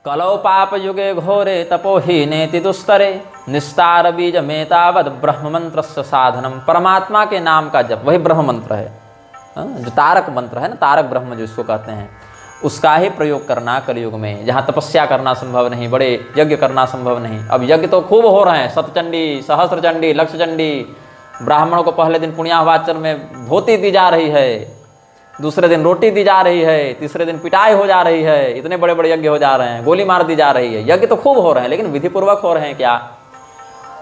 कलौ पाप युगे घोरे तपोहीनेति दुस्तरे निस्तार बीज मेतावद ब्रह्म मंत्र साधनम। परमात्मा के नाम का जप वही ब्रह्म मंत्र है, जो तारक मंत्र है ना, तारक ब्रह्म जो इसको कहते हैं, उसका ही प्रयोग करना कलयुग में, जहाँ तपस्या करना संभव नहीं, बड़े यज्ञ करना संभव नहीं। अब यज्ञ तो खूब हो रहे हैं, सतचंडी, सहस्त्रचंडी, लक्षचंडी। ब्राह्मणों को पहले दिन पुण्यावाचन में धोती दी जा रही है, दूसरे दिन रोटी दी जा रही है, तीसरे दिन पिटाई हो जा रही है, इतने बड़े बड़े यज्ञ हो जा रहे हैं, गोली मार दी जा रही है। यज्ञ तो खूब हो रहे हैं, लेकिन विधिपूर्वक हो रहे हैं क्या?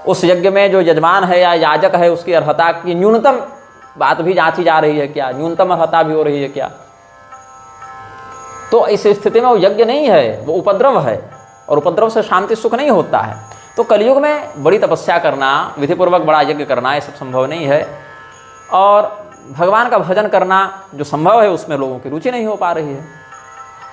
उस यज्ञ में जो यजमान है या याजक है उसकी अर्हता की न्यूनतम बात भी जांची जा रही है क्या? न्यूनतम अर्हता भी हो रही है क्या? तो इस स्थिति में वो यज्ञ नहीं है, वो उपद्रव है, और उपद्रव से शांति सुख नहीं होता है। तो कलयुग में बड़ी तपस्या करना, विधिपूर्वक बड़ा यज्ञ करना, ये सब संभव नहीं है। और भगवान का भजन करना जो संभव है उसमें लोगों की रुचि नहीं हो पा रही है।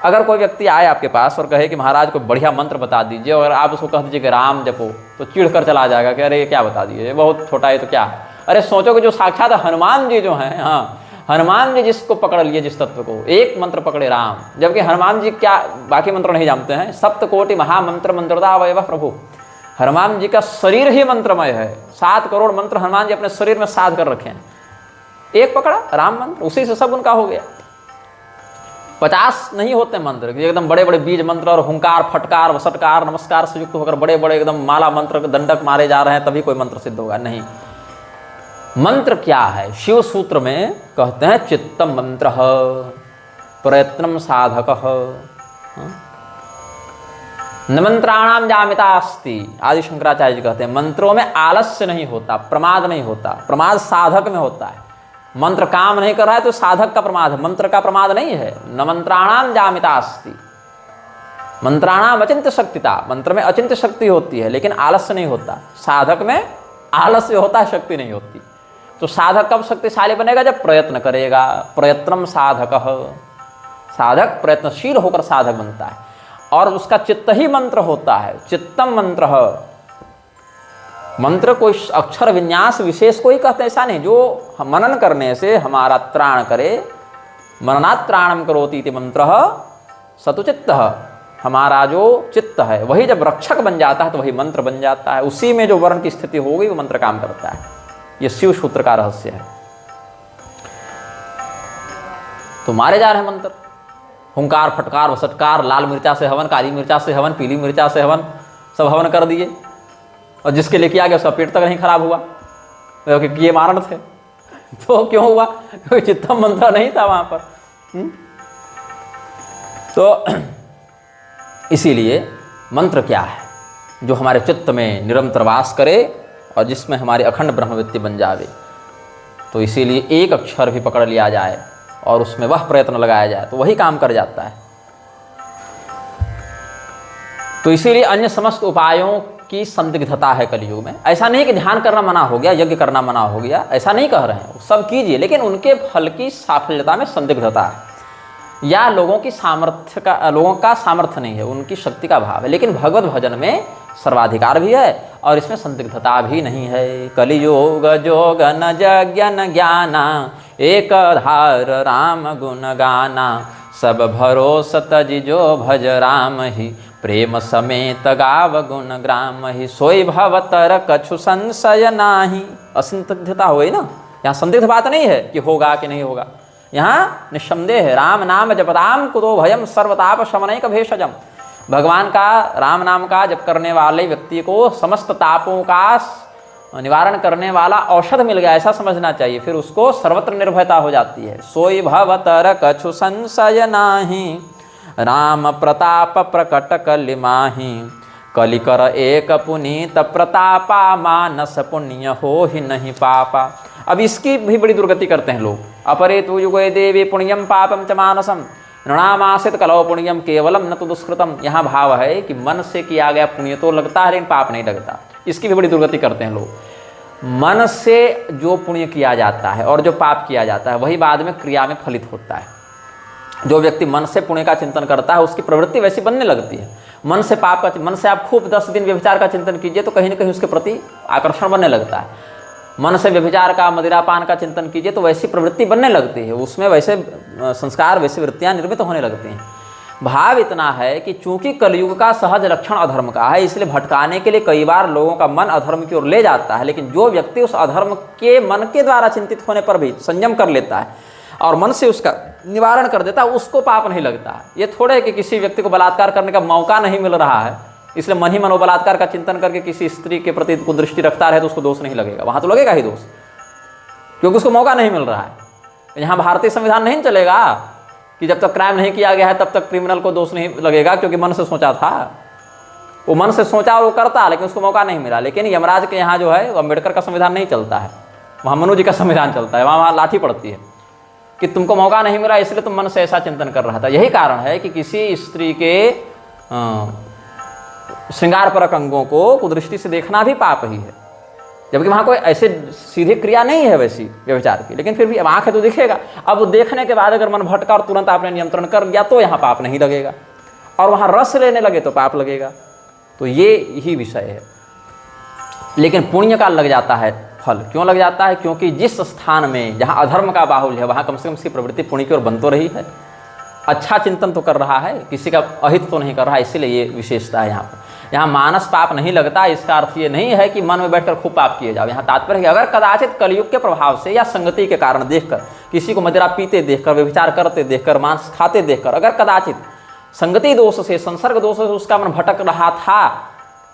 अगर कोई व्यक्ति आए आपके पास और कहे कि महाराज कोई बढ़िया मंत्र बता दीजिए, और आप उसको कह दीजिए कि राम जपो, तो चिढ़ कर चला जाएगा कि अरे ये क्या बता दीजिए, बहुत छोटा है तो क्या है। अरे सोचो कि जो साक्षात हनुमान जी जो हैं, हाँ, हनुमान जी जिसको पकड़ लिए, जिस तत्व को, एक मंत्र पकड़े राम, जबकि हनुमान जी क्या बाकी मंत्र नहीं जानते हैं। सप्तकोटि महामंत्र मंत्रदा वैव प्रभु। हनुमान जी का शरीर ही मंत्रमय है, 7 करोड़ मंत्र हनुमान जी अपने शरीर में साध कर रखे हैं। एक पकड़ा राम मंत्र, उसी से सब उनका हो गया। 50 नहीं होते मंत्र एकदम बड़े बड़े बीज मंत्र और हुंकार, फटकार, वसटकार, नमस्कार से युक्त होकर बड़े बड़े एकदम माला मंत्र दंडक मारे जा रहे हैं, तभी कोई मंत्र सिद्ध होगा। नहीं, मंत्र क्या है? शिव सूत्र में कहते हैं चित्तम मंत्र प्रयत्नम साधक न मंत्राणाम जामिता अस्ति। आदि शंकराचार्य जी कहते हैं मंत्रों में आलस्य नहीं होता, प्रमाद नहीं होता, प्रमाद साधक में होता है। मंत्र काम नहीं कर रहा है तो साधक का प्रमाद है, मंत्र का प्रमाद नहीं है। न मंत्राणाम जामिता अस्ति, मंत्राणाम अचिंत्य शक्तिता। मंत्र में अचिंत्य शक्ति होती है लेकिन आलस्य नहीं होता, साधक में आलस्य होता है, शक्ति नहीं होती। तो साधक कब शक्तिशाली बनेगा? जब प्रयत्न करेगा। प्रयत्नम साधक, साधक प्रयत्नशील होकर साधक बनता है, और उसका चित्त ही मंत्र होता है। चित्तम मंत्र, मंत्र कोई अक्षर विन्यास विशेष को ही कहते हैं, ऐसा नहीं। जो मनन करने से हमारा त्राण करे, मननात् त्राणम करोति इति मंत्र सतुचित्त। हमारा जो चित्त है वही जब रक्षक बन जाता है तो वही मंत्र बन जाता है। उसी में जो वर्ण की स्थिति हो गई वो मंत्र काम करता है। ये शिव सूत्र का रहस्य है। तो मारे जा रहे हैं मंत्र, हुंकार, फटकार, वसटकार, लाल मिर्चा से हवन, काली मिर्चा से हवन, पीली मिर्चा से हवन, सब हवन कर दिए। और जिसके लिए किया गया उसका पेट तक नहीं खराब हुआ, क्योंकि ये मारण थे। तो क्यों हुआ? क्योंकि चित्तम मंत्र नहीं था वहां पर। तो इसीलिए मंत्र क्या है? जो हमारे चित्त में निरंतर वास करे और जिसमें हमारी अखंड ब्रह्मविद्या बन जावे। तो इसीलिए एक अक्षर भी पकड़ लिया जाए और उसमें वह प्रयत्न लगाया जाए तो वही काम कर जाता है। तो इसीलिए अन्य समस्त उपायों की संदिग्धता है कलयुग में। ऐसा नहीं कि ध्यान करना मना हो गया, यज्ञ करना मना हो गया, ऐसा नहीं कह रहे हैं। सब कीजिए, लेकिन उनके फल की साफल्यता में संदिग्धता है, या लोगों का सामर्थ्य नहीं है, उनकी शक्ति का अभाव है। लेकिन भगवत भजन में सर्वाधिकार भी है और इसमें संदिग्धता भी नहीं है। कलियोग जोग न यज्ञ न ज्ञाना, एक धार राम गुण गाना, सब भरोस तजि जो भज राम ही, प्रेम समेत गाव गुण ग्राम ही, सोई भवतर कछु संशय नाही। असंदिग्धता हो गई ना, यहाँ संदिग्ध बात नहीं है कि होगा कि नहीं होगा। यहाँ निस्संदेह है। राम नाम जपताम कुतो भयम सर्वताप शमनैक भेषजम। भगवान का राम नाम का जप करने वाले व्यक्ति को समस्त तापों का निवारण करने वाला औषध मिल गया, ऐसा समझना चाहिए। फिर उसको सर्वत्र निर्भयता हो जाती है। सोई भवतर कछु संशय नाही, राम प्रताप प्रकट कलिमाही, कलिकर एक पुनीत प्रतापा, मानस पुण्य हो ही नहीं पापा। अब इसकी भी बड़ी दुर्गति करते हैं लोग। अपरे तु युगे देवी पुण्यम पापम च मानसम, नृणामासित कलो पुण्यम केवलम न तो दुष्कृतम। यहाँ भाव है कि मन से किया गया पुण्य तो लगता है लेकिन पाप नहीं लगता। इसकी भी बड़ी दुर्गति करते हैं लोग। मन से जो पुण्य किया जाता है और जो पाप किया जाता है वही बाद में क्रिया में फलित होता है। जो व्यक्ति मन से पुण्य का चिंतन करता है उसकी प्रवृत्ति वैसी बनने लगती है। मन से पाप का, मन से आप खूब 10 दिन व्यभिचार का चिंतन कीजिए तो कहीं ना कहीं उसके प्रति आकर्षण बनने लगता है। मन से व्यभिचार का, मदिरापान का चिंतन कीजिए तो वैसी प्रवृत्ति बनने लगती है, उसमें वैसे संस्कार, वैसी वृत्तियां निर्मित होने लगती हैं। भाव इतना है कि चूंकि कलयुग का सहज लक्षण अधर्म का है, इसलिए भटकाने के लिए कई बार लोगों का मन अधर्म की ओर ले जाता है, लेकिन जो व्यक्ति उस अधर्म के मन के द्वारा चिंतित होने पर भी संयम कर लेता है और मन से उसका निवारण कर देता है, उसको पाप नहीं लगता है। ये थोड़े कि किसी व्यक्ति को बलात्कार करने का मौका नहीं मिल रहा है, इसलिए मन ही मन वो बलात्कार का चिंतन करके किसी स्त्री के प्रति कुदृष्टि रखता रहे तो उसको दोष नहीं लगेगा। वहाँ तो लगेगा ही दोष, क्योंकि उसको मौका नहीं मिल रहा है। यहाँ भारतीय संविधान नहीं चलेगा कि जब तक क्राइम नहीं किया गया है तब तक क्रिमिनल को दोष नहीं लगेगा, क्योंकि मन से सोचा था, वो मन से सोचा और वो करता, लेकिन उसको मौका नहीं मिला। लेकिन यमराज के यहाँ जो है अम्बेडकर का संविधान नहीं चलता है, वहाँ मनु जी का संविधान चलता है, वहाँ लाठी पड़ती है कि तुमको मौका नहीं मिला इसलिए तुम मन से ऐसा चिंतन कर रहा था। यही कारण है कि किसी स्त्री के श्रृंगारपरक अंगों को कुदृष्टि से देखना भी पाप ही है, जबकि वहाँ कोई ऐसे सीधी क्रिया नहीं है वैसी व्यभिचार की, लेकिन फिर भी अब आँख है तो दिखेगा। अब देखने के बाद अगर मन भटका और तुरंत आपने नियंत्रण कर लिया तो यहाँ पाप नहीं लगेगा, और वहाँ रस लेने लगे तो पाप लगेगा। तो ये ही विषय है। लेकिन पुण्य का लग जाता है फल। क्यों लग जाता है? क्योंकि जिस स्थान में जहाँ अधर्म का बाहुल्य है वहाँ कम से कम उसकी प्रवृत्ति पुण्य की ओर बन तो रही है, अच्छा चिंतन तो कर रहा है, किसी का अहित तो नहीं कर रहा है, इसीलिए ये विशेषता है यहाँ पर। यहाँ मानस पाप नहीं लगता, इसका अर्थ ये नहीं है कि मन में बैठकर खूब पाप किए जाओ। यहाँ तात्पर्य है कि अगर कदाचित कलयुग के प्रभाव से या संगति के कारण देखकर, किसी को मदिरा पीते देखकर, व्यभिचार करते देखकर, मांस खाते देखकर, अगर कदाचित संगति दोष से, संसर्ग दोष से उसका मन भटक रहा था,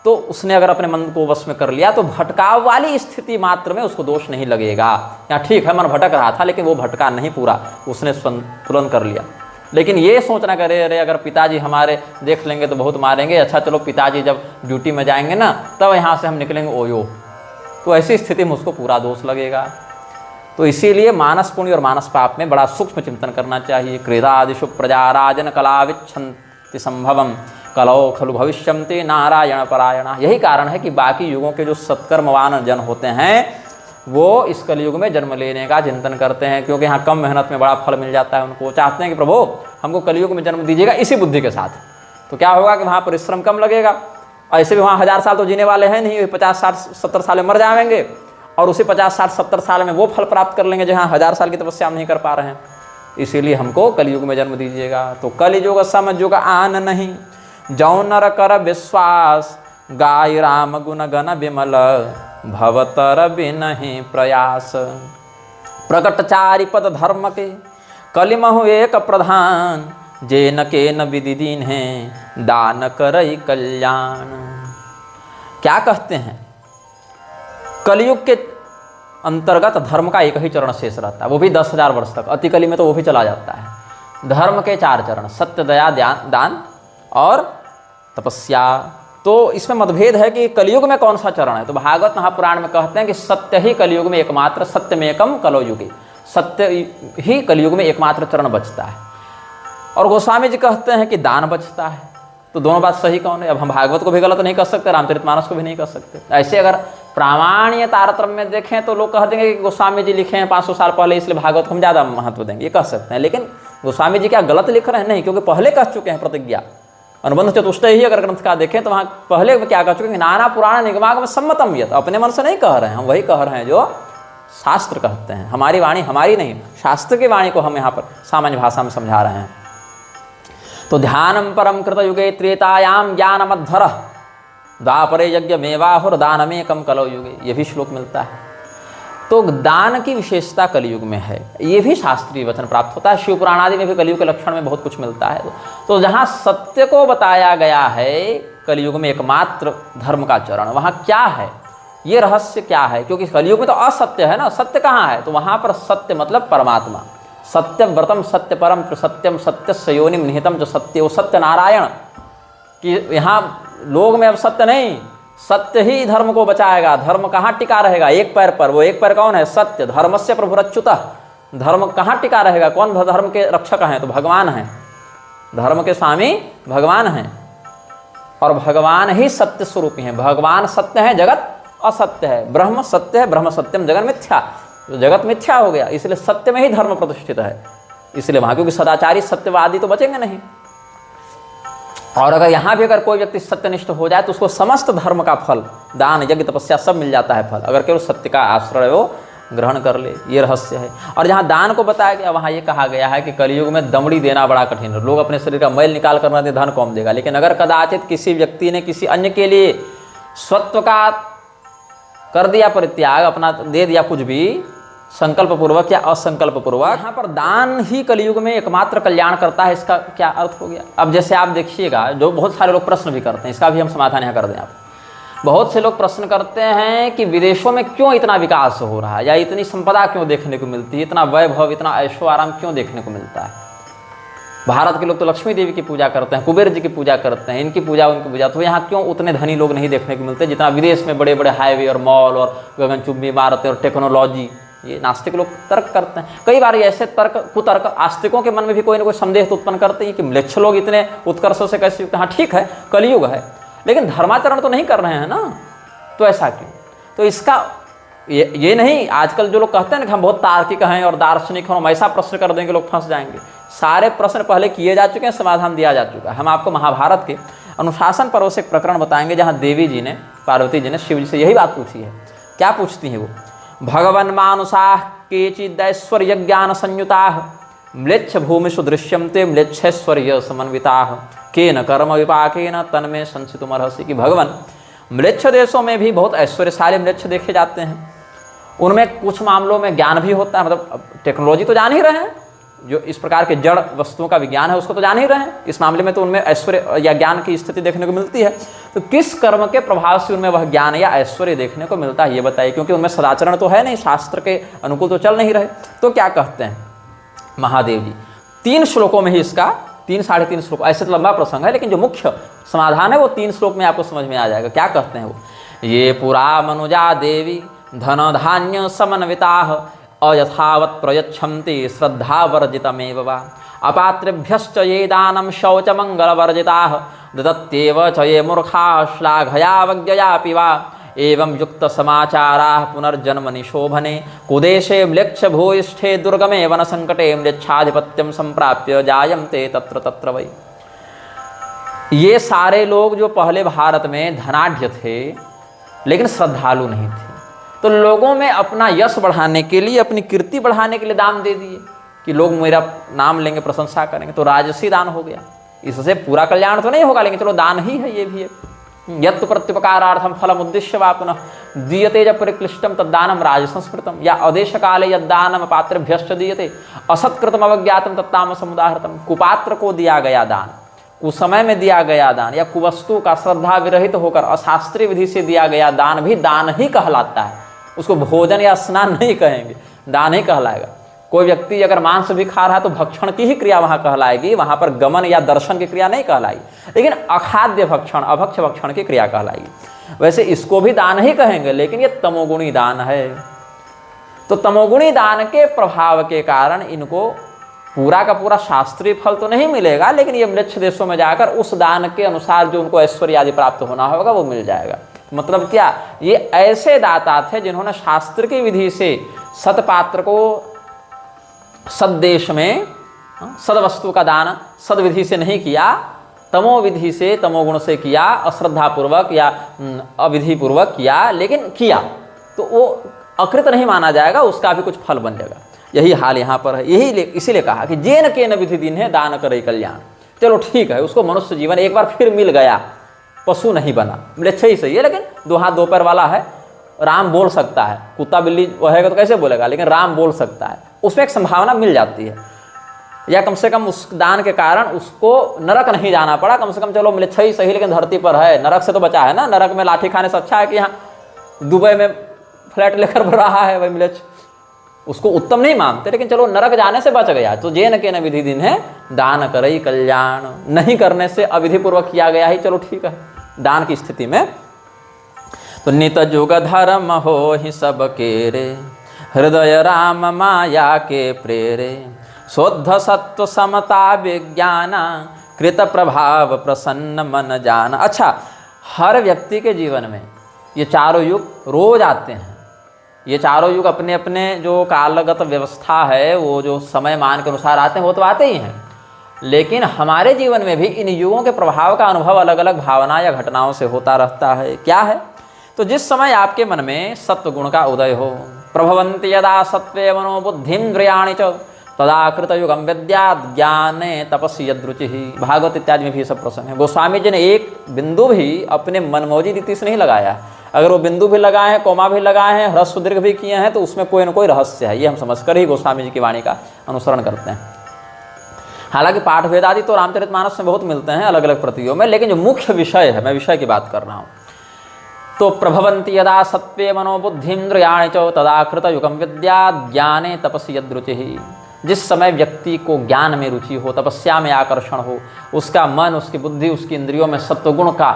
तो उसने अगर अपने मन को वश में कर लिया तो भटकाव वाली स्थिति मात्र में उसको दोष नहीं लगेगा। यहाँ ठीक है मन भटक रहा था, लेकिन वो भटका नहीं पूरा, उसने संतुलन कर लिया। लेकिन ये सोचना करे अरे अगर पिताजी हमारे देख लेंगे तो बहुत मारेंगे, अच्छा चलो पिताजी जब ड्यूटी में जाएंगे ना तब यहाँ से हम निकलेंगे ओयो, तो ऐसी स्थिति में उसको पूरा दोष लगेगा। तो इसीलिए मानस पुण्य और मानस पाप में बड़ा सूक्ष्म चिंतन करना चाहिए। क्रीडादिषु प्रजा राजन कला विच्छन्ति संभवम कलौ खलु भविष्यन्ति नारायण परायण। यही कारण है कि बाकी युगों के जो सत्कर्मवान जन होते हैं वो इस कलयुग में जन्म लेने का चिंतन करते हैं, क्योंकि यहाँ कम मेहनत में बड़ा फल मिल जाता है उनको। चाहते हैं कि प्रभु हमको कलयुग में जन्म दीजिएगा इसी बुद्धि के साथ, तो क्या होगा कि वहाँ परिश्रम कम लगेगा। ऐसे भी वहाँ 1000 साल तो जीने वाले हैं नहीं, 50 60 70 साल में मर जाएंगे, और उसी 50 60 70 साल में वो फल प्राप्त कर लेंगे जहाँ 1000 साल की तपस्या हम नहीं कर पा रहे हैं। इसीलिए हमको कलयुग में जन्म दीजिएगा। तो कलयुग समयुग आन नहीं, जौ नर कर विश्वास, गाय राम गुण गण विमल, भवतर बिनहि प्रयास। प्रकटचारी पद धर्म के कलिमहु एक प्रधान, जेन के न विधि दीन है दान करई कल्याण। क्या कहते हैं? कलयुग के अंतर्गत धर्म का एक ही चरण शेष रहता है, वो भी 10,000 वर्ष तक। अतिकली में तो वो भी चला जाता है। धर्म के 4 चरण, सत्य, दया, दान और तपस्या। तो इसमें मतभेद है कि कलयुग में कौन सा चरण है। तो भागवत महापुराण में कहते हैं कि सत्य ही कलयुग में एकमात्र, सत्य में एकम कलो युगे, सत्य ही कलयुग में एकमात्र चरण बचता है। और गोस्वामी जी कहते हैं कि दान बचता है। तो दोनों बात सही कौन है? अब हम भागवत को भी गलत नहीं कर सकते, रामचरितमानस को भी नहीं कर सकते। ऐसे अगर प्रामाण्य तारतम्य में देखें तो लोग कह देंगे कि गोस्वामी जी लिखे हैं 500 साल पहले, इसलिए भागवत को हम ज़्यादा महत्व देंगे, ये कह सकते हैं। लेकिन गोस्वामी जी क्या गलत लिख रहे हैं? नहीं, क्योंकि पहले कह चुके हैं प्रतिज्ञा। अनुबंध चतुष्टय ही अगर ग्रंथ का देखें तो वहाँ पहले क्या कह चुके हैं? नाना पुराण निगमागम सम्मतम यत्। अपने मन से नहीं कह रहे हैं, हम वही कह रहे हैं जो शास्त्र कहते हैं। हमारी वाणी हमारी नहीं, शास्त्र की वाणी को हम यहाँ पर सामान्य भाषा में समझा रहे हैं। तो ध्यानम परम कृत युगे त्रेतायाम ज्ञानमध्वर, द्वापरे यज्ञ मेवाहुर दानमेकम कलौ युगे। ये भी श्लोक मिलता है। तो दान की विशेषता कलयुग में है, ये भी शास्त्रीय वचन प्राप्त होता है। शिव पुराण आदि में भी कलयुग के लक्षण में बहुत कुछ मिलता है। तो जहाँ सत्य को बताया गया है कलयुग में एकमात्र धर्म का चरण, वहाँ क्या है, ये रहस्य क्या है? क्योंकि कलयुग में तो असत्य है ना, सत्य कहाँ है? तो वहाँ पर सत्य मतलब परमात्मा। सत्यम व्रतम सत्य परम सत्यम सत्यस्य योनिम निहितम जो सत्य, वो सत्य नारायण कि यहाँ लोग में अब सत्य नहीं, सत्य ही धर्म को बचाएगा। धर्म कहाँ टिका रहेगा? एक पैर पर। वो एक पैर कौन है? सत्य। धर्मस्य प्रभुरच्युतः। धर्म कहाँ टिका रहेगा? कौन धर्म के रक्षक हैं? तो भगवान हैं। धर्म के स्वामी भगवान हैं, और भगवान ही सत्य स्वरूपी हैं। भगवान सत्य है, जगत असत्य है। ब्रह्म सत्य है, ब्रह्म सत्यम, जगत मिथ्या। तो जगत मिथ्या हो गया, इसलिए सत्य में ही धर्म प्रतिष्ठित है। इसलिए वहाँ क्योंकि सदाचारी सत्यवादी तो बचेंगे नहीं। और अगर यहाँ भी अगर कोई व्यक्ति सत्यनिष्ठ हो जाए तो उसको समस्त धर्म का फल, दान यज्ञ तपस्या सब मिल जाता है फल, अगर केवल सत्य का आश्रय हो ग्रहण कर ले, ये रहस्य है। और जहाँ दान को बताया गया वहाँ ये कहा गया है कि कलयुग में दमड़ी देना बड़ा कठिन है। लोग अपने शरीर का मैल निकाल कर न दे, धन कौन देगा। लेकिन अगर कदाचित किसी व्यक्ति ने किसी अन्य के लिए स्वत्व का कर दिया परित्याग, अपना दे दिया कुछ भी, संकल्प पूर्वक या असंकल्प पूर्वक, यहाँ पर दान ही कलयुग में एकमात्र कल्याण करता है। इसका क्या अर्थ हो गया? अब जैसे आप देखिएगा, जो बहुत सारे लोग प्रश्न भी करते हैं, इसका भी हम समाधान यहाँ कर दें आप। बहुत से लोग प्रश्न करते हैं कि विदेशों में क्यों इतना विकास हो रहा है, या इतनी संपदा क्यों देखने को मिलती है, इतना वैभव, इतना ऐशो आराम क्यों देखने को मिलता है। भारत के लोग तो लक्ष्मी देवी की पूजा करते हैं, कुबेर जी की पूजा करते हैं, इनकी पूजा उनकी पूजा, तो यहाँ क्यों उतने धनी लोग नहीं देखने को मिलते जितना विदेश में बड़े बड़े हाईवे और मॉल और गगनचुंबी इमारतें और टेक्नोलॉजी। ये नास्तिक लोग तर्क करते हैं। कई बार ऐसे तर्क कुतर्क आस्तिकों के मन में भी कोई ना कोई संदेह तो उत्पन्न करते हैं कि म्लेच्छ लोग इतने उत्कर्षों से कैसे युक्त। हाँ ठीक है, कलयुग है, लेकिन धर्माचरण तो नहीं कर रहे हैं ना, तो ऐसा क्यों? तो इसका ये नहीं, आजकल जो लोग कहते हैं ना कि हम बहुत तार्किक हैं और दार्शनिक हैं, हम ऐसा प्रश्न कर देंगे लोग फंस जाएंगे। सारे प्रश्न पहले किए जा चुके हैं, समाधान दिया जा चुका है। हम आपको महाभारत के अनुशासन पर्व से एक प्रकरण बताएंगे जहाँ देवी जी ने, पार्वती जी ने शिव जी से यही बात पूछी है। क्या पूछती हैं वो? भगवन् मानुषा केचिदैश्वर्य ज्ञान संयुता म्लेच्छ भूमिषु दृश्यन्ते म्लेच्छैश्वर्य समन्विता केन कर्म विपाकेन तन्मे संचितुमर्हसि। कि भगवान, म्लेच्छ देशों में भी बहुत ऐश्वर्यशाली म्लेच्छ देखे जाते हैं, उनमें कुछ मामलों में ज्ञान भी होता है। मतलब टेक्नोलॉजी तो जान ही रहे हैं, जो इस प्रकार के जड़ वस्तुओं का विज्ञान है उसको तो जान ही रहे हैं। इस मामले में तो उनमें ऐश्वर्य या ज्ञान की स्थिति देखने को मिलती है। तो किस कर्म के प्रभाव से उनमें वह ज्ञान या ऐश्वर्य देखने को मिलता है, ये बताइए। क्योंकि उनमें सदाचरण तो है नहीं, शास्त्र के अनुकूल तो चल नहीं रहे। तो क्या कहते हैं महादेव जी? 3 श्लोकों में ही इसका 3-3.5 श्लोक, ऐसे तो लंबा प्रसंग है, लेकिन जो मुख्य समाधान है वो 3 श्लोक में आपको समझ में आ जाएगा। क्या कहते हैं वो? ये पुरा मनुजा देवी धन धान्य समन्विता अयथावत् प्रयच्छन्ति श्रद्धावर्जितमेव वा अपात्रेभ्यश्च ये दानं शौचमङ्गलवर्जिताः ददत्येव च ये मूर्खाः श्लाघयावज्ञयापि वा एवं युक्त समाचाराः पुनर्जन्मनि शोभने कुदेशे म्लेच्छ भूयिष्ठे दुर्गमे वनसंकटे म्लेच्छाधिपत्यं संप्राप्य जायन्ते तत्र तत्र वै। ये सारे लोग जो पहले भारत में धनाढ्य थे लेकिन श्रद्धालु नहीं थे, तो लोगों में अपना यश बढ़ाने के लिए, अपनी कीर्ति बढ़ाने के लिए दान दे दिए कि लोग मेरा नाम लेंगे, प्रशंसा करेंगे। तो राजसी दान हो गया। इससे पूरा कल्याण तो नहीं होगा, लेकिन चलो दान ही है ये भी है। यत् प्रत्युपकारार्थम फलम उद्देश्य वा पुनः दीयते जब परिक्लिष्टम तद्दानम राजसंस्मृतम या अदेश काले यद्दानम पात्रेभ्यश्च दीयते असत्कृतम अवज्ञातम तत्तामसम् उदाहृतम। कुपात्र को दिया गया दान, कुसमय में दिया गया दान, या कुवस्तु का श्रद्धा विरहित होकर अशास्त्रीय विधि से दिया गया दान भी दान ही कहलाता है। उसको भोजन या स्नान नहीं कहेंगे, दान ही कहलाएगा। कोई व्यक्ति अगर मांस भी खा रहा है तो भक्षण की ही क्रिया वहाँ कहलाएगी, वहाँ पर गमन या दर्शन की क्रिया नहीं कहलाएगी। लेकिन अखाद्य भक्षण, अभक्ष भक्षण की क्रिया कहलाएगी। वैसे इसको भी दान ही कहेंगे, लेकिन ये तमोगुणी दान है। तो तमोगुणी दान के प्रभाव के कारण इनको पूरा का पूरा शास्त्रीय फल तो नहीं मिलेगा, लेकिन ये म्लेच्छ देशों में जाकर उस दान के अनुसार जो उनको ऐश्वर्य आदि प्राप्त होना होगा वो मिल जाएगा। मतलब क्या, ये ऐसे दाता थे जिन्होंने शास्त्र की विधि से सतपात्र को सद्देश में सदवस्तु का दान सदविधि से नहीं किया, तमो विधि से, तमोगुण से किया, अश्रद्धापूर्वक या अविधिपूर्वक किया, लेकिन किया तो वो अकृत नहीं माना जाएगा, उसका भी कुछ फल बन जाएगा। यही हाल यहाँ पर है। यही इसीलिए कहा कि जेन के न विधि दिन है दान करे कल्याण। चलो ठीक है, उसको मनुष्य जीवन एक बार फिर मिल गया, पशु नहीं बना, म्लेच्छ ही सही है, लेकिन 2 हाथ 2 पैर वाला है, राम बोल सकता है। कुत्ता बिल्ली रहेगा तो कैसे बोलेगा, लेकिन राम बोल सकता है, उसमें एक संभावना मिल जाती है। या कम से कम उस दान के कारण उसको नरक नहीं जाना पड़ा, कम से कम चलो म्लेच्छ ही सही लेकिन धरती पर है, नरक से तो बचा है ना। नरक में लाठी खाने से अच्छा है कि यहाँ दुबई में फ्लैट लेकर रहा है वही म्लेच्छ, उसको उत्तम नहीं मानते, लेकिन चलो नरक जाने से बच गया। तो जेन के न विधि दिन है दान करई कल्याण, नहीं करने से अविधिपूर्वक किया गया ही, चलो ठीक है दान की स्थिति में। तो नित जुग धर्म हो ही सब के रे हृदय राम माया के प्रेरे शुद्ध सत्व समता विज्ञान कृत प्रभाव प्रसन्न मन जान। अच्छा, हर व्यक्ति के जीवन में ये चारों युग रोज आते हैं। ये चारों युग अपने अपने जो कालगत व्यवस्था है, वो जो समय मान के अनुसार आते हैं, वो तो आते ही हैं। लेकिन हमारे जीवन में भी इन युगों के प्रभाव का अनुभव अलग अलग भावना या घटनाओं से होता रहता है। क्या है? तो जिस समय आपके मन में सत्व गुण का उदय हो, प्रभवन्ति यदा सत्त्वे मनो बुद्धिन्द्रियाणि च तदा कृतयुगम विद्यात् ज्ञाने तपस्वी यद्रुचि। भागवत इत्यादि में भी सब प्रसंग है। गोस्वामी जी ने एक बिंदु भी अपने मनमौजी रीति से नहीं लगाया। अगर वो बिंदु भी लगाए हैं, कोमा भी लगाए हैं, ह्रस्व दीर्घ भी किए हैं, तो उसमें कोई न कोई रहस्य है। ये हम समझकर ही गोस्वामी जी की वाणी का अनुसरण करते हैं। हालांकि पाठ वेद आदि तो रामचरितमानस में बहुत मिलते हैं अलग अलग प्रतियों में, लेकिन जो मुख्य विषय है, मैं विषय की बात कर रहा हूँ। तो प्रभवन्ति यदा सत्त्वे मनो बुद्धिन्द्रियाणि च तदा कृतयुगम विद्यात् ज्ञाने तपस्वी यद्रुचि। जिस समय व्यक्ति को ज्ञान में रुचि हो, तपस्या में आकर्षण हो, उसका मन, उसकी बुद्धि, उसकी इंद्रियों में सत्वगुण का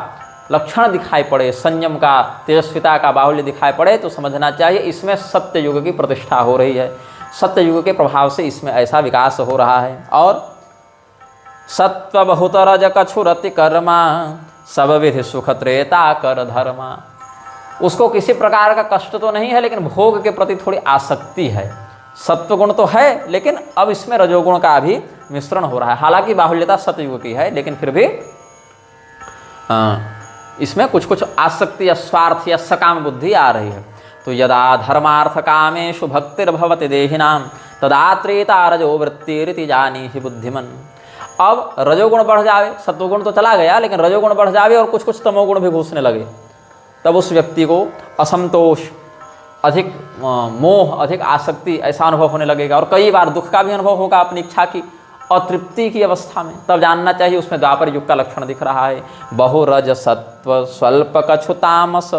लक्षण दिखाई पड़े, संयम का, तेजस्विता का बाहुल्य दिखाई पड़े, तो समझना चाहिए इसमें सत्य युग की प्रतिष्ठा हो रही है। सत्य युग के प्रभाव से इसमें ऐसा विकास हो रहा है। और सत्व बहुत रज कछुरति कर्मा सब विधि सुख त्रेता कर धर्मा। उसको किसी प्रकार का कष्ट तो नहीं है, लेकिन भोग के प्रति थोड़ी आसक्ति है। सत्वगुण तो है, लेकिन अब इसमें रजोगुण का भी मिश्रण हो रहा है। हालांकि बाहुल्यता सतयुग की है, लेकिन फिर भी इसमें कुछ कुछ आसक्ति या स्वार्थ या सकाम बुद्धि आ रही है। तो यदा धर्मार्थ कामेषु भक्तिर्भवति देहिनां तदा त्रेता रजो वृत्तिरिति जानीहि बुद्धिमन। अब रजोगुण बढ़ जावे, सत्वगुण तो चला गया, लेकिन रजोगुण बढ़ जावे और कुछ कुछ तमोगुण भी घुसने लगे, तब उस व्यक्ति को असंतोष, अधिक मोह, अधिक आसक्ति ऐसा अनुभव होने लगेगा। और कई बार दुख का भी अनुभव होगा अपनी इच्छा की अतृप्ति की अवस्था में। तब जानना चाहिए उसमें द्वापर युग का लक्षण दिख रहा है। बहुरज सत्व स्वल्प कछु तामस।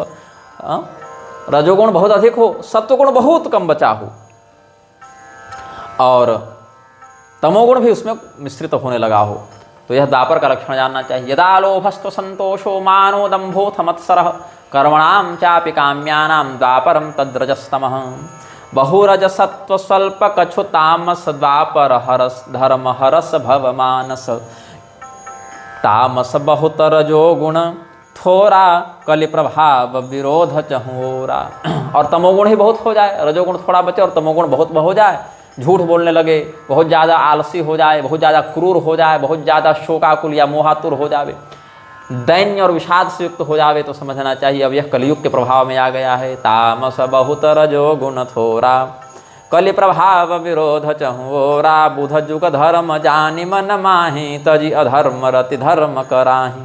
रजोगुण बहुत अधिक हो, सत्वगुण बहुत कम बचा हो, और तमोगुण भी उसमें मिश्रित होने लगा हो। तो यह द्वापर का लक्षण जानना चाहिए। यदा लोभस्तु संतोषो मानो दम्भोऽथ मत्सरः कर्मणां चापि काम्यानां द्वापरं तद्रजस्तमः। बहुरज सत्व स्वल्प कछु तामस द्वापर हरस धर्म हरस भव मानस। तामस बहुत रजो गुण थोड़ा कलि प्रभाव विरोध चहुरा। और तमोगुण ही बहुत हो जाए, रजोगुण थोड़ा बचे और तमोगुण बहुत हो जाए, झूठ बोलने लगे, बहुत ज़्यादा आलसी हो जाए, बहुत ज़्यादा क्रूर हो जाए, बहुत ज़्यादा शोकाकुल या मोहातुर हो जावे, दैन्य और विषाद से युक्त हो जावे, तो समझना चाहिए अब यह कलयुग के प्रभाव में आ गया है। तामस बहुत रजो गुण थोरा कलि प्रभाव विरोध चहुरा। बुध जुग धर्म जानि मन माहि तजी अधर्म रति धर्म कराहि।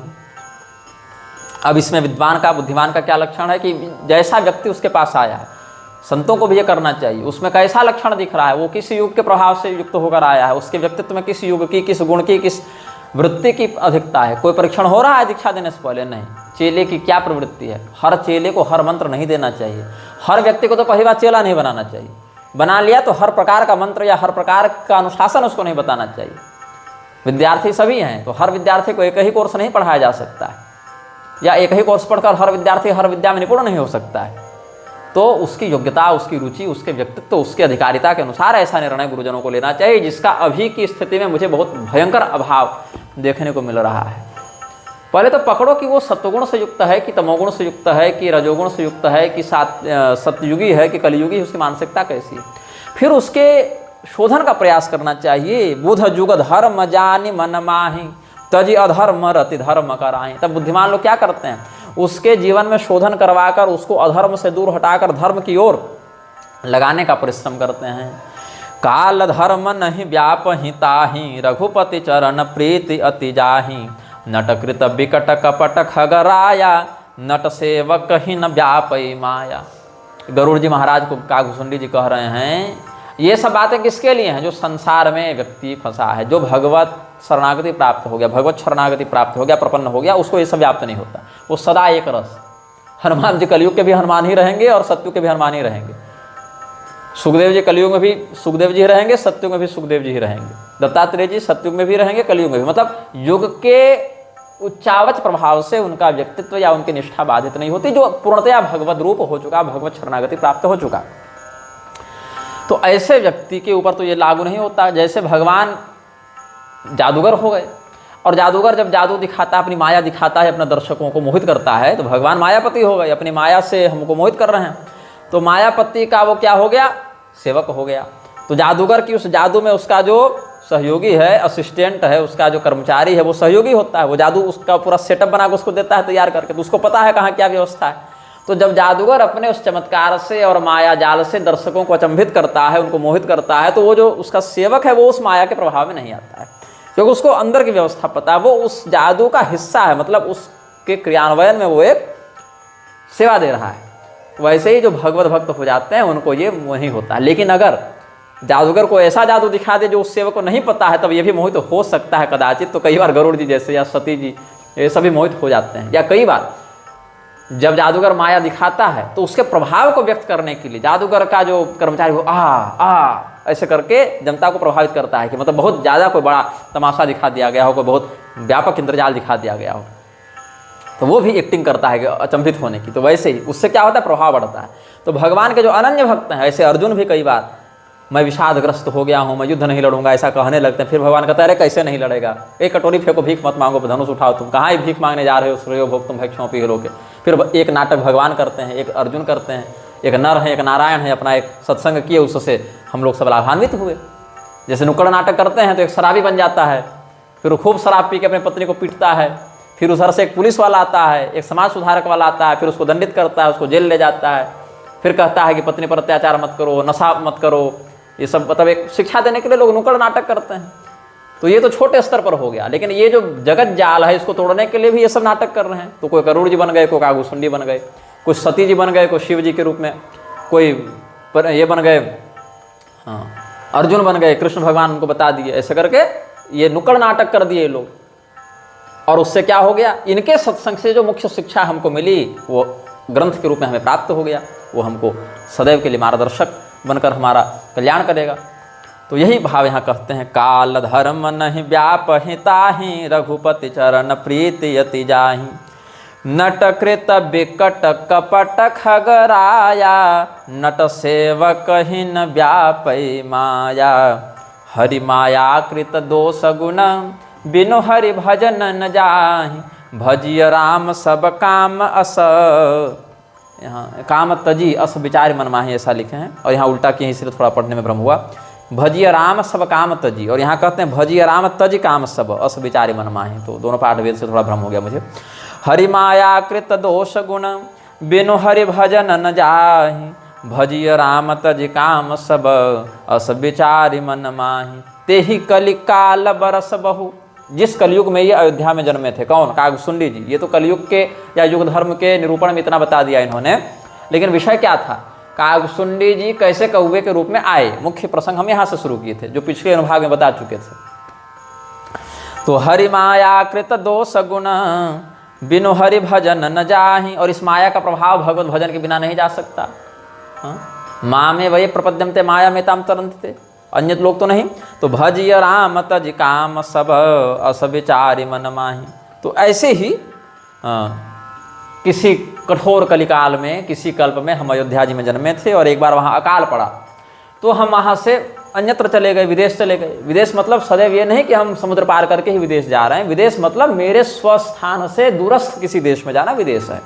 अब इसमें विद्वान का, बुद्धिमान का क्या लक्षण है कि जैसा व्यक्ति उसके पास आया है, संतों को भी ये करना चाहिए। उसमें कैसा लक्षण दिख रहा है, वो किस युग के प्रभाव से युक्त होकर आया है, उसके व्यक्तित्व में किस युग की, किस गुण की, किस वृत्ति की अधिकता है। कोई परीक्षण हो रहा है दीक्षा देने से पहले? नहीं। चेले की क्या प्रवृत्ति है? हर चेले को हर मंत्र नहीं देना चाहिए। हर व्यक्ति को तो पहली बार चेला नहीं बनाना चाहिए। बना लिया तो हर प्रकार का मंत्र या हर प्रकार का अनुशासन उसको नहीं बताना चाहिए। विद्यार्थी सभी हैं, तो हर विद्यार्थी को एक ही कोर्स नहीं पढ़ाया जा सकता है, या एक ही कोर्स पढ़कर हर विद्यार्थी हर विद्या में निपुण नहीं हो सकता है। तो उसकी योग्यता, उसकी रुचि, उसके व्यक्तित्व, उसकी अधिकारिता के अनुसार ऐसा निर्णय गुरुजनों को लेना चाहिए, जिसका अभी की स्थिति में मुझे बहुत भयंकर अभाव देखने को मिल रहा है। पहले तो पकड़ो कि वो सत्वगुण से युक्त है कि तमोगुण से युक्त है कि रजोगुण से युक्त है कि सत्ययुगी है कि कलियुगी, उसकी मानसिकता कैसी है। फिर उसके शोधन का प्रयास करना चाहिए। बुध जुग धर्म जानि मन माहि तजी अधर्म रति धर्म कराहि। तब बुद्धिमान लोग क्या करते हैं, उसके जीवन में शोधन करवाकर उसको अधर्म से दूर हटाकर धर्म की ओर लगाने का परिश्रम करते हैं। काल धर्म नहीं व्यापहि ताहि रघुपति चरण प्रीति अति जाहि। नटकृत विकट कपट खगराया नट सेवक ही न व्यापई माया। गरुड़ जी महाराज को काघुसुंडी जी कह रहे हैं, ये सब बातें किसके लिए हैं? जो संसार में व्यक्ति फंसा है, जो भगवत शरणागति प्राप्त हो गया, भगवत शरणागति प्राप्त हो गया, प्रपन्न हो गया, उसको ये सब व्याप्त नहीं होता। वो सदा एक रस। हनुमान जी कलयुग के भी हनुमान ही रहेंगे और सत्युग के भी हनुमान ही रहेंगे। सुखदेव जी कलयुग में भी सुखदेव जी ही रहेंगे, सत्युग में भी सुखदेव जी ही रहेंगे। दत्तात्रेय जी सत्युग में भी रहेंगे, कलयुग में भी। मतलब युग के उच्चावच प्रभाव से उनका व्यक्तित्व या उनकी निष्ठा बाधित नहीं होती, जो पूर्णतया भगवत रूप हो चुका, भगवत शरणागति प्राप्त हो चुका। तो ऐसे व्यक्ति के ऊपर तो ये लागू नहीं होता। जैसे भगवान जादूगर हो गए, और जादूगर जब जादू दिखाता है, अपनी माया दिखाता है, अपने दर्शकों को मोहित करता है, तो भगवान मायापति हो गए, अपनी माया से हमको मोहित कर रहे हैं। तो मायापति का वो क्या हो गया? सेवक हो गया। तो जादूगर की उस जादू में उसका जो सहयोगी है, असिस्टेंट है, उसका जो कर्मचारी है, वो सहयोगी होता है। वो जादू उसका पूरा सेटअप बना के उसको देता है तैयार करके, तो उसको पता है कहाँ क्या व्यवस्था है। तो जब जादूगर अपने उस चमत्कार से और माया जाल से दर्शकों को अचंभित करता है, उनको मोहित करता है, तो वो जो उसका सेवक है वो उस माया के प्रभाव में नहीं आता है, क्योंकि उसको अंदर की व्यवस्था पता है, वो उस जादू का हिस्सा है, मतलब उसके क्रियान्वयन में वो एक सेवा दे रहा है। वैसे ही जो भगवत भक्त हो जाते हैं उनको ये वही होता है। लेकिन अगर जादूगर को ऐसा जादू दिखा दे जो उस सेवक को नहीं पता है, तब ये भी मोहित हो सकता है कदाचित। तो कई बार गरुड़ जी जैसे या सती जी ये सभी मोहित हो जाते हैं। या कई बार जब जादूगर माया दिखाता है तो उसके प्रभाव को व्यक्त करने के लिए जादूगर का जो कर्मचारी हो आ ऐसे करके जनता को प्रभावित करता है कि मतलब बहुत ज़्यादा कोई बड़ा तमाशा दिखा दिया गया हो, कोई बहुत व्यापक इंद्रजाल दिखा दिया गया हो, तो वो भी एक्टिंग करता है अचंभित होने की। तो वैसे ही उससे क्या होता है, प्रभाव बढ़ता है। तो भगवान के जो अनन्य भक्त हैं, ऐसे अर्जुन भी कई बार मैं विषादग्रस्त हो गया हूँ, मैं युद्ध नहीं लड़ूंगा, ऐसा कहने लगते हैं। फिर भगवान कहता है अरे कैसे नहीं लड़ेगा, एक कटोरी फेंको, भीख मत मांगो, धनुष उठाओ, तुम कहाँ ही भीख मांगने जा रहे हो, श्रेयो भोग तुम भक्षों पी लोगे। फिर एक नाटक भगवान करते हैं, एक अर्जुन करते हैं, एक नर है, एक नारायण है, अपना एक सत्संग किए, उससे हम लोग सब लाभान्वित हुए। जैसे नुक्कड़ नाटक करते हैं तो एक शराबी बन जाता है, फिर वो खूब शराब पी के अपनी पत्नी को पीटता है, फिर उधर से एक पुलिस वाला आता है, एक समाज सुधारक वाला आता है, फिर उसको दंडित करता है, उसको जेल ले जाता है, फिर कहता है कि पत्नी पर अत्याचार मत करो, नशा मत करो। ये सब मतलब एक शिक्षा देने के लिए लोग नुक्कड़ नाटक करते हैं। तो ये तो छोटे स्तर पर हो गया, लेकिन ये जो जगत जाल है इसको तोड़ने के लिए भी ये सब नाटक कर रहे हैं। तो कोई गरुड़ जी बन गए, कोई कागुसुंडी बन गए, कुछ सती जी बन गए, कोई शिव जी के रूप में, कोई ये बन गए, अर्जुन बन गए, कृष्ण भगवान उनको बता दिए, ऐसे करके ये नुक्कड़ नाटक कर दिए लोग। और उससे क्या हो गया, इनके सत्संग से जो मुख्य शिक्षा हमको मिली वो ग्रंथ के रूप में हमें प्राप्त हो गया, वो हमको सदैव के लिए मार्गदर्शक बनकर हमारा कल्याण करेगा। तो यही भाव यहाँ कहते हैं, काल धर्म नहीं व्यापहिताहि, रघुपति चरण प्रीति यति जाहि, नट कृत बिकट कपट खगराया, नट सेवक हिन व्यापै माया, हरि माया कृत दोष गुण, बिनु हरि भजन न जाहि, भजिय राम सब काम अस। यहाँ काम तजी अस विचार मन माहि ऐसा लिखे हैं, और यहाँ उल्टा किए इसलिए थोड़ा पढ़ने में भ्रम हुआ। भजिय राम सब काम तजी, और यहाँ कहते हैं भजिय राम तज काम सब अस विचारी मन माहि। तो दोनों पाठ वेद से थोड़ा भ्रम हो गया मुझे। हरि माया कृत दोष गुण, बिनु हरि भजन न जाहि, भजिय राम तज काम सब अस विचारी मन माहि, तेहि कलि काल बरस बहु। जिस कलयुग में ये अयोध्या में जन्मे थे, कौन, कागसुंडी जी। ये तो कलयुग के या युग धर्म के निरूपण में इतना बता दिया इन्होंने, लेकिन विषय क्या था, कागसुंडी जी कैसे कौवे के रूप में आए, मुख्य प्रसंग हम यहाँ से शुरू किए थे, जो पिछले अनुभाग में बता चुके थे। तो हरि माया कृत दोष गुण, बिनु हरि भजन न जाहि। और इस माया का प्रभाव भगवत भजन के बिना नहीं जा सकता। माँ में वही प्रपद्यन्ते माया में ताम तरन्ते, अन्य लोग तो नहीं। तो भजिय राम तज काम सब अस विचारी मन माहि। तो ऐसे ही किसी कठोर कलिकाल में, किसी कल्प में हम अयोध्या जी में जन्मे थे, और एक बार वहाँ अकाल पड़ा, तो हम वहाँ से अन्यत्र चले गए, विदेश चले गए। विदेश मतलब सदैव ये नहीं कि हम समुद्र पार करके ही विदेश जा रहे हैं। विदेश मतलब मेरे स्वस्थान से दूरस्थ किसी देश में जाना विदेश है।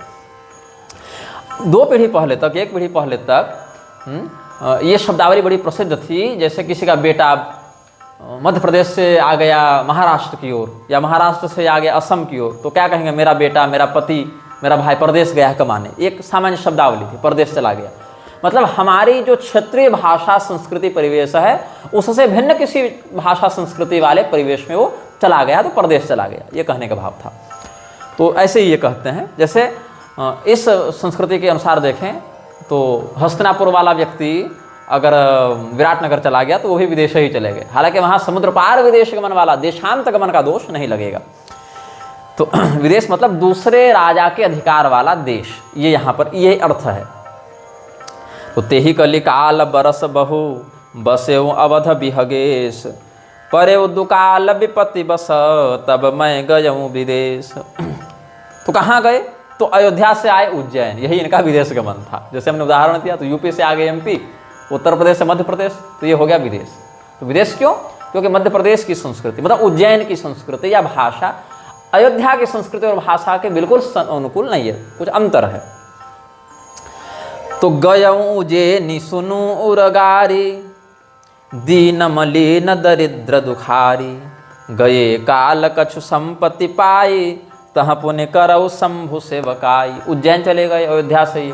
2 पीढ़ी पहले तक, 1 पीढ़ी पहले तक ये शब्दावली बड़ी प्रसिद्ध थी। जैसे किसी का बेटा मध्य प्रदेश से आ गया महाराष्ट्र की ओर, या महाराष्ट्र से आ गया असम की ओर, तो क्या कहेंगे, मेरा बेटा, मेरा पति, मेरा भाई परदेश गया है कमाने। एक सामान्य शब्दावली थी, परदेश चला गया। मतलब हमारी जो क्षेत्रीय भाषा संस्कृति परिवेश है उससे भिन्न किसी भाषा संस्कृति वाले परिवेश में वो चला गया, तो परदेश चला गया, ये कहने का भाव था। तो ऐसे ही ये कहते हैं। जैसे इस संस्कृति के अनुसार देखें तो हस्तिनापुर वाला व्यक्ति अगर विराटनगर चला गया तो वो भी विदेश ही चले गए। हालांकि वहाँ समुद्र पार विदेश गमन वाला, देशांत गमन का दोष नहीं लगेगा। तो विदेश मतलब दूसरे राजा के अधिकार वाला देश, ये यहाँ पर ये अर्थ है। तो तेहि कलि काल बरस बहु, बसेऊ अवध बिहगेश, परे दुकाल विपत्ति बस, तब मैं गयऊँ विदेश। तो कहाँ गए, तो अयोध्या से आए उज्जैन, यही इनका विदेश गमन था। जैसे हमने उदाहरण दिया, तो यूपी से आगे एमपी, उत्तर प्रदेश से मध्य प्रदेश, तो ये हो गया विदेश। तो विदेश क्यों, क्योंकि मध्य प्रदेश की संस्कृति मतलब उज्जैन की संस्कृति या भाषा अयोध्या की संस्कृति और भाषा के बिल्कुल अनुकूल नहीं है, कुछ अंतर है। तो गयऊँ जे निसुनु उरगारी, दीन मलिन दरिद्र दुखारी, गए काल कछु संपत्ति पाई, तह पुण्य करऊ शंभु सेवकाई। उज्जैन चले गए अयोध्या से ही,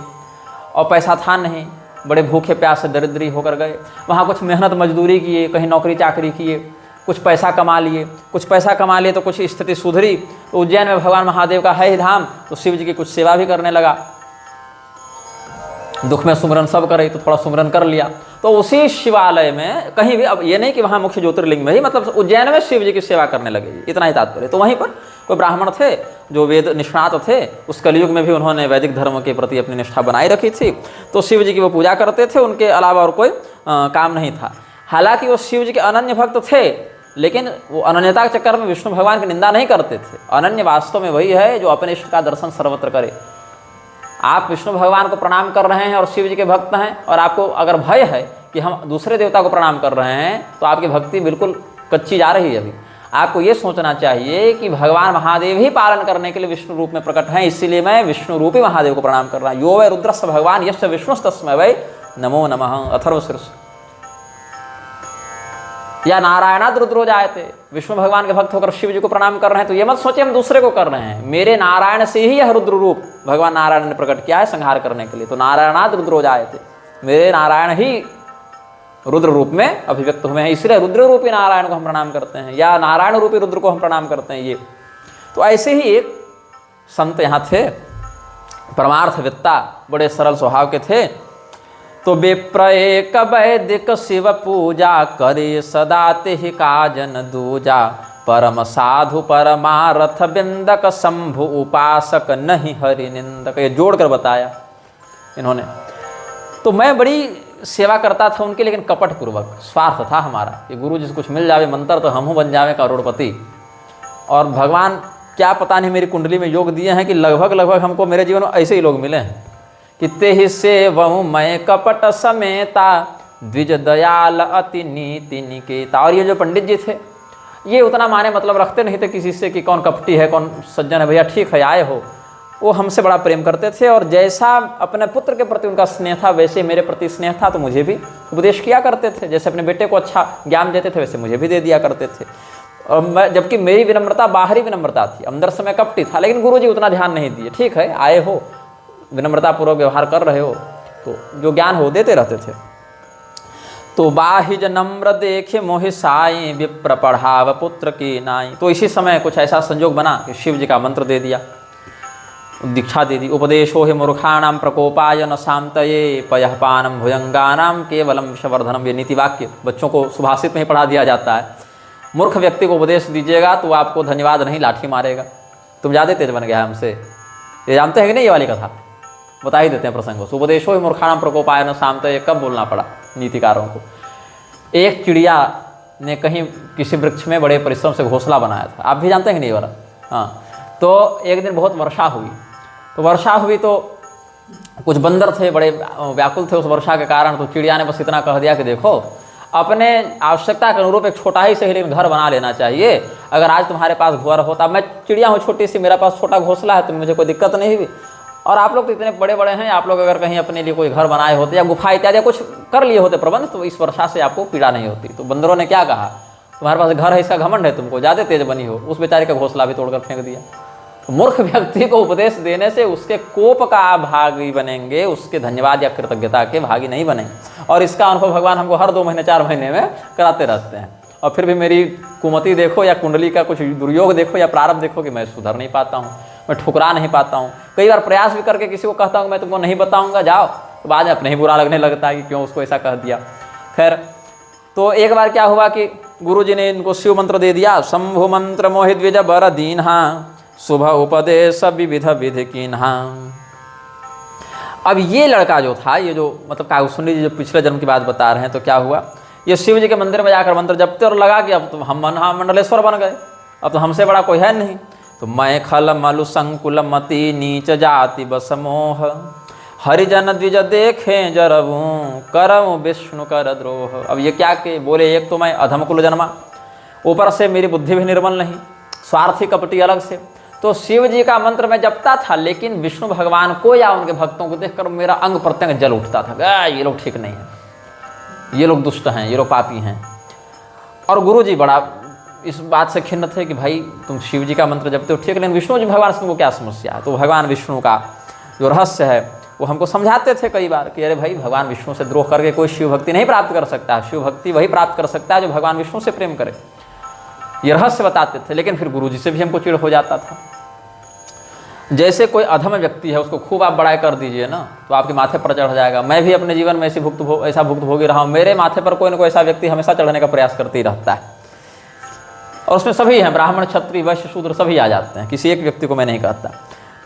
और पैसा था नहीं, बड़े भूखे प्यासे दरिद्री होकर गए। वहाँ कुछ मेहनत मजदूरी किए, कहीं नौकरी चाकरी किए, कुछ पैसा कमा लिए। कुछ पैसा कमा लिए तो कुछ स्थिति सुधरी, तो उज्जैन में भगवान महादेव का है ही धाम, तो शिव जी की कुछ सेवा भी करने लगा। दुख में सुमरन सब करे तो थोड़ा सुमरन कर लिया। तो उसी शिवालय में कहीं भी, अब ये नहीं कि वहाँ मुख्य ज्योतिर्लिंग में ही, मतलब उज्जैन में शिव जी की सेवा करने लगे, इतना ही तात्पर्य। तो वहीं पर कोई ब्राह्मण थे जो वेद निष्णात थे, उस कलयुग में भी उन्होंने वैदिक धर्म के प्रति अपनी निष्ठा बनाई रखी थी, तो शिव जी की वो पूजा करते थे, उनके अलावा और कोई काम नहीं था। हालांकि वो शिव जी के अनन्य भक्त थे, लेकिन वो अनन्यता के चक्कर में विष्णु भगवान की निंदा नहीं करते थे। अनन्य वास्तव में वही है जो अपने इष्ट का दर्शन सर्वत्र करे। आप विष्णु भगवान को प्रणाम कर रहे हैं और शिव जी के भक्त हैं, और आपको अगर भय है कि हम दूसरे देवता को प्रणाम कर रहे हैं, तो आपकी भक्ति बिल्कुल कच्ची जा रही है। अभी आपको ये सोचना चाहिए कि भगवान महादेव ही पालन करने के लिए विष्णु रूप में प्रकट हैं, इसीलिए मैं विष्णु रूपी महादेव को प्रणाम कर रहा हूँ। यो वै रुद्रस्य भगवान यस्य विष्णुस्तस्मै वै नमो नमः। अथर्वशीर्ष। या नारायणाद रुद्रो जायते, विष्णु भगवान के भक्त होकर शिव जी को प्रणाम कर रहे हैं, तो ये मत सोचिए हम दूसरे को कर रहे हैं। मेरे नारायण से ही यह रुद्र रूप भगवान नारायण ने प्रकट किया है संहार करने के लिए। तो नारायणाद रुद्रो जायते, मेरे नारायण ही रुद्र रूप में अभिव्यक्त हुए हैं, इसलिए रुद्र रूपी नारायण को हम प्रणाम करते हैं, या नारायण रूपी रुद्र को हम प्रणाम करते हैं। ये तो ऐसे ही एक संत यहाँ थे, परमार्थवेत्ता, बड़े सरल स्वभाव के थे। तो विप्र एक वैदिक शिव पूजा करे, सदा तेहि काजन दूजा, परम साधु परमारथ बिंदक, शंभु उपासक नहीं हरि निंदक। ये जोड़कर बताया इन्होंने। तो मैं बड़ी सेवा करता था उनके, लेकिन कपट पूर्वक, स्वार्थ था हमारा कि गुरु जी से कुछ मिल जावे मंत्र तो हम बन जावे करोड़पति। और भगवान क्या पता नहीं मेरी कुंडली में योग दिए हैं कि लगभग हमको मेरे जीवन में ऐसे ही लोग मिले हैं कि तेहि सेवहु मैं कपट समेता, द्विज दयाल अति नीति निकेता। और ये जो पंडित जी थे, ये उतना माने मतलब रखते नहीं थे किसी से कि कौन कपटी है कौन सज्जन है। भैया ठीक है आए हो, वो हमसे बड़ा प्रेम करते थे, और जैसा अपने पुत्र के प्रति उनका स्नेह था वैसे मेरे प्रति स्नेह था, तो मुझे भी उपदेश किया करते थे। जैसे अपने बेटे को अच्छा ज्ञान देते थे वैसे मुझे भी दे दिया करते थे। और मैं, जबकि मेरी विनम्रता बाहरी विनम्रता थी, अंदर से मैं कपटी था, लेकिन गुरुजी उतना ध्यान नहीं दिए। ठीक है आए हो, विनम्रतापूर्वक व्यवहार कर रहे हो, तो जो ज्ञान हो देते रहते थे। तो बाहिज नम्र देखे मोहि साई, विप्र पढ़ाव पुत्र की नाई। तो इसी समय कुछ ऐसा संजोग बना कि शिव जी का मंत्र दे दिया, दीक्षा दे दी। उपदेशो हि मूर्खाणाम प्रकोपाय न शांतये, पयःपानम भुजंगानाम केवलम विषवर्धनम। ये नीति वाक्य बच्चों को सुभाषित में ही पढ़ा दिया जाता है। मूर्ख व्यक्ति को उपदेश दीजिएगा तो आपको धन्यवाद नहीं लाठी मारेगा। तुम ज़्यादा तेज बन गया हमसे, ये जानते हैं कि नहीं? ये वाली कथा बता ही देते हैं प्रसंगों से। उपदेशो ही मूर्खाणाम प्रकोपाय न शांतये, कब बोलना पड़ा नीतिकारों को। एक चिड़िया ने कहीं किसी वृक्ष में बड़े परिश्रम से घोंसला बनाया था, आप भी जानते हैं कि नहीं ये वाला? हाँ। तो एक दिन बहुत वर्षा हुई, तो कुछ बंदर थे बड़े व्याकुल थे उस वर्षा के कारण। तो चिड़िया ने बस इतना कह दिया कि देखो, अपने आवश्यकता के अनुरूप एक छोटा ही सही लेकिन घर बना लेना चाहिए। अगर आज तुम्हारे पास घर होता, मैं चिड़िया हूँ छोटी सी, मेरा पास छोटा घोंसला है, तो मुझे कोई दिक्कत नहीं हुई। और आप लोग तो इतने बड़े बड़े हैं, आप लोग अगर कहीं अपने लिए कोई घर बनाए होते या गुफा इत्यादि कुछ कर लिए होते प्रबंध, तो इस वर्षा से आपको पीड़ा नहीं होती। तो बंदरों ने क्या कहा, तुम्हारे पास घर है इसका घमंड है, तुमको ज़्यादा तेज बनी हो। उस बेचारे का घोंसला भी तोड़कर फेंक दिया। तो मूर्ख व्यक्ति को उपदेश देने से उसके कोप का आप भागी बनेंगे, उसके धन्यवाद या कृतज्ञता के भागी नहीं बनेंगे। और इसका अनुभव भगवान हमको हर 2 महीने 4 महीने में कराते रहते हैं। और फिर भी मेरी कुमति देखो या कुंडली का कुछ दुर्योग देखो या प्रारब्ध देखो कि मैं सुधर नहीं पाता हूँ, मैं ठुकरा नहीं पाता हूँ। कई बार प्रयास भी करके किसी को कहता हूँ मैं तुमको नहीं बताऊँगा, जाओ, तो बाद में अपने ही बुरा लगने लगता है कि क्यों उसको ऐसा कह दिया। खैर, तो एक बार क्या हुआ कि गुरुजी ने इनको शिव मंत्र दे दिया। शंभु मंत्र मोहि द्विज बर दीन्हा, शुभ उपदेश विविध विधि कीन्हा। अब ये लड़का जो था, ये जो मतलब कागभूषणी जी जो पिछले जन्म की बात बता रहे हैं, तो क्या हुआ, ये शिव जी के मंदिर में जाकर मंत्र जपते और लगा कि अब तो हम मंडलेश्वर बन गए, अब तो हमसे बड़ा कोई है नहीं। तो मैं खल मलु संकुल मति, नीच जाति बस मोह, हरिजन द्विज देखे जरबू, करम विष्णु कर द्रोह। अब ये क्या के बोले, एक तो मैं अधम कुल जन्मा, ऊपर से मेरी बुद्धि भी निर्मल नहीं, स्वार्थी कपटी अलग से। तो शिव जी का मंत्र मैं जपता था, लेकिन विष्णु भगवान को या उनके भक्तों को देखकर मेरा अंग प्रत्यंग जल उठता था, ये लोग ठीक नहीं है, ये लोग दुष्ट हैं, ये लोग पापी हैं। और गुरु जी बड़ा इस बात से खिन्न थे कि भाई तुम शिव जी का मंत्र जपते हो ठीक, लेकिन विष्णु जी भगवान से तुमको क्या समस्या है। तो भगवान विष्णु का जो रहस्य है वो हमको समझाते थे कई बार कि अरे भाई भगवान विष्णु से द्रोह करके कोई शिव भक्ति नहीं प्राप्त कर सकता है, शिव भक्ति वही प्राप्त कर सकता है जो भगवान विष्णु से प्रेम करे, ये रहस्य बताते थे। लेकिन फिर गुरु जी से भी हमको चिढ़ हो जाता था। जैसे कोई अधम व्यक्ति है उसको खूब आप बड़ाई कर दीजिए ना तो आपके माथे पर चढ़ जाएगा। मैं भी अपने जीवन में ऐसा भुक्तभोगी रहा हूँ, मेरे माथे पर कोई ना कोई ऐसा व्यक्ति हमेशा चढ़ने का प्रयास करते ही रहता है, और उसमें सभी हैं, ब्राह्मण क्षत्रिय वैश्य शूद्र सभी आ जाते हैं, किसी एक व्यक्ति को मैं नहीं कहता।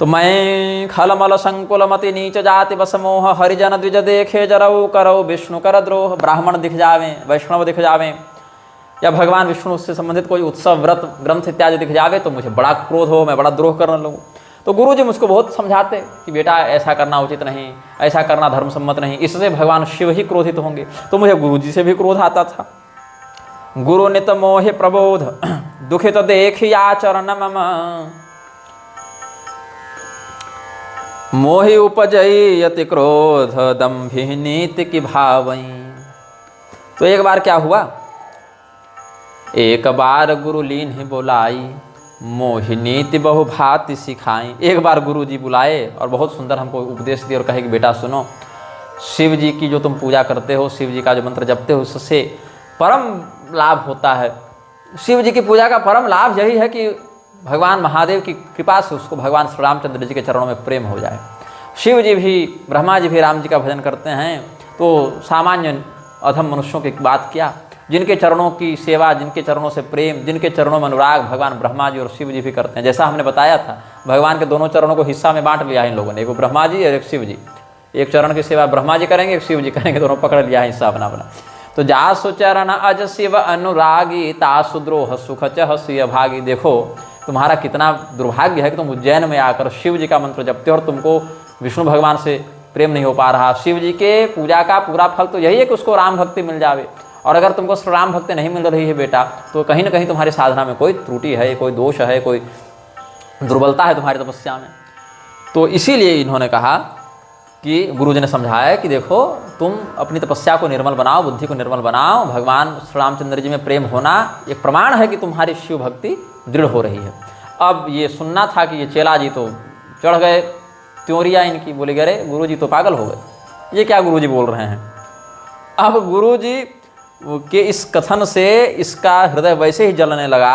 तो मैं खलमल संकुल मति नीच जाति बसमोह हरिजन द्विज देखे जरऊ करऊ विष्णु कर द्रोह। ब्राह्मण दिख जावे, वैष्णव दिख जावे, या भगवान विष्णु से संबंधित कोई उत्सव व्रत ग्रंथ इत्यादि दिख जावे तो मुझे बड़ा क्रोध हो, मैं बड़ा द्रोह करने लगूँ। तो गुरु जी मुझको बहुत समझाते कि बेटा ऐसा करना उचित नहीं, ऐसा करना धर्म सम्मत नहीं, इससे भगवान शिव ही क्रोधित होंगे। तो मुझे गुरु जी से भी क्रोध आता था। गुरु नित मोहे प्रबोध दुखित देख आचरण मम मोहि उपजई यति क्रोध दम्भि नीति की भावई। तो एक बार क्या हुआ, एक बार गुरु लीन ही बोलाई मोहि नीति बहु भांति सिखाई। एक बार गुरु जी बुलाए और बहुत सुंदर हमको उपदेश दिए और कहे कि बेटा सुनो, शिव जी की जो तुम पूजा करते हो, शिव जी का जो मंत्र जपते हो, उससे परम लाभ होता है। शिव जी की पूजा का परम लाभ यही है कि भगवान महादेव की कृपा से उसको भगवान श्री रामचंद्र जी के चरणों में प्रेम हो जाए। शिव जी भी, ब्रह्मा जी भी राम जी का भजन करते हैं, तो सामान्य अधम मनुष्यों की बात क्या, जिनके चरणों की सेवा, जिनके चरणों से प्रेम, जिनके चरणों में अनुराग भगवान ब्रह्मा जी और शिव जी भी करते हैं। जैसा हमने बताया था, भगवान के दोनों चरणों को हिस्सा में बांट लिया है इन लोगों ने, एक ब्रह्मा जी और एक शिव जी। एक चरण की सेवा ब्रह्मा जी करेंगे, एक शिव जी करेंगे, दोनों पकड़ लिया है हिस्सा अपना अपना। तो जासु चरण अज शिव अनुरागी तासु द्रोह सुख चह सिय भागी। देखो तुम्हारा कितना दुर्भाग्य है कि तुम उज्जैन में आकर शिव जी का मंत्र जपते हो और तुमको विष्णु भगवान से प्रेम नहीं हो पा रहा। शिव जी के पूजा का पूरा फल तो यही है कि उसको राम भक्ति मिल जावे, और अगर तुमको राम भक्ति नहीं मिल रही है बेटा, तो कहीं ना कहीं तुम्हारी साधना में कोई त्रुटि है, कोई दोष है, कोई दुर्बलता है तुम्हारी तपस्या में। तो इसीलिए इन्होंने कहा कि गुरु जी ने समझाया कि देखो तुम अपनी तपस्या को निर्मल बनाओ, बुद्धि को निर्मल बनाओ। भगवान श्री रामचंद्र जी में प्रेम होना एक प्रमाण है कि तुम्हारी शिव भक्ति दृढ़ हो रही है। अब ये सुनना था कि ये चेला जी तो चढ़ गए, त्योरिया इनकी, बोले गए अरे गुरु जी तो पागल हो गए, ये क्या गुरु जी बोल रहे हैं। अब गुरु जी के इस कथन से इसका हृदय वैसे ही जलने लगा।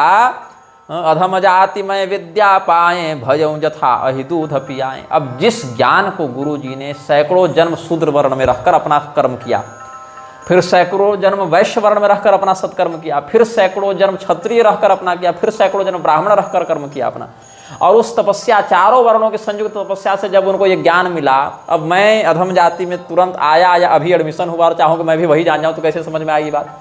अधम जाति में विद्या पाए भयं जथा अहि दूध पियाएं। अब जिस ज्ञान को गुरु जी ने सैकड़ों जन्म शूद्र वर्ण में रहकर अपना कर्म किया, फिर सैकड़ों जन्म वैश्य वर्ण में रहकर अपना सत्कर्म किया, फिर सैकड़ों जन्म क्षत्रिय रहकर अपना किया, फिर सैकड़ों जन्म ब्राह्मण रहकर कर्म किया अपना, और उस तपस्या, चारों वर्णों की संयुक्त तपस्या से जब उनको ये ज्ञान मिला, अब मैं अधम जाति में तुरंत आया या अभी एडमिशन हुआ और चाहूँ कि मैं भी वही जान जाऊँ, तो कैसे समझ में आएगी बात।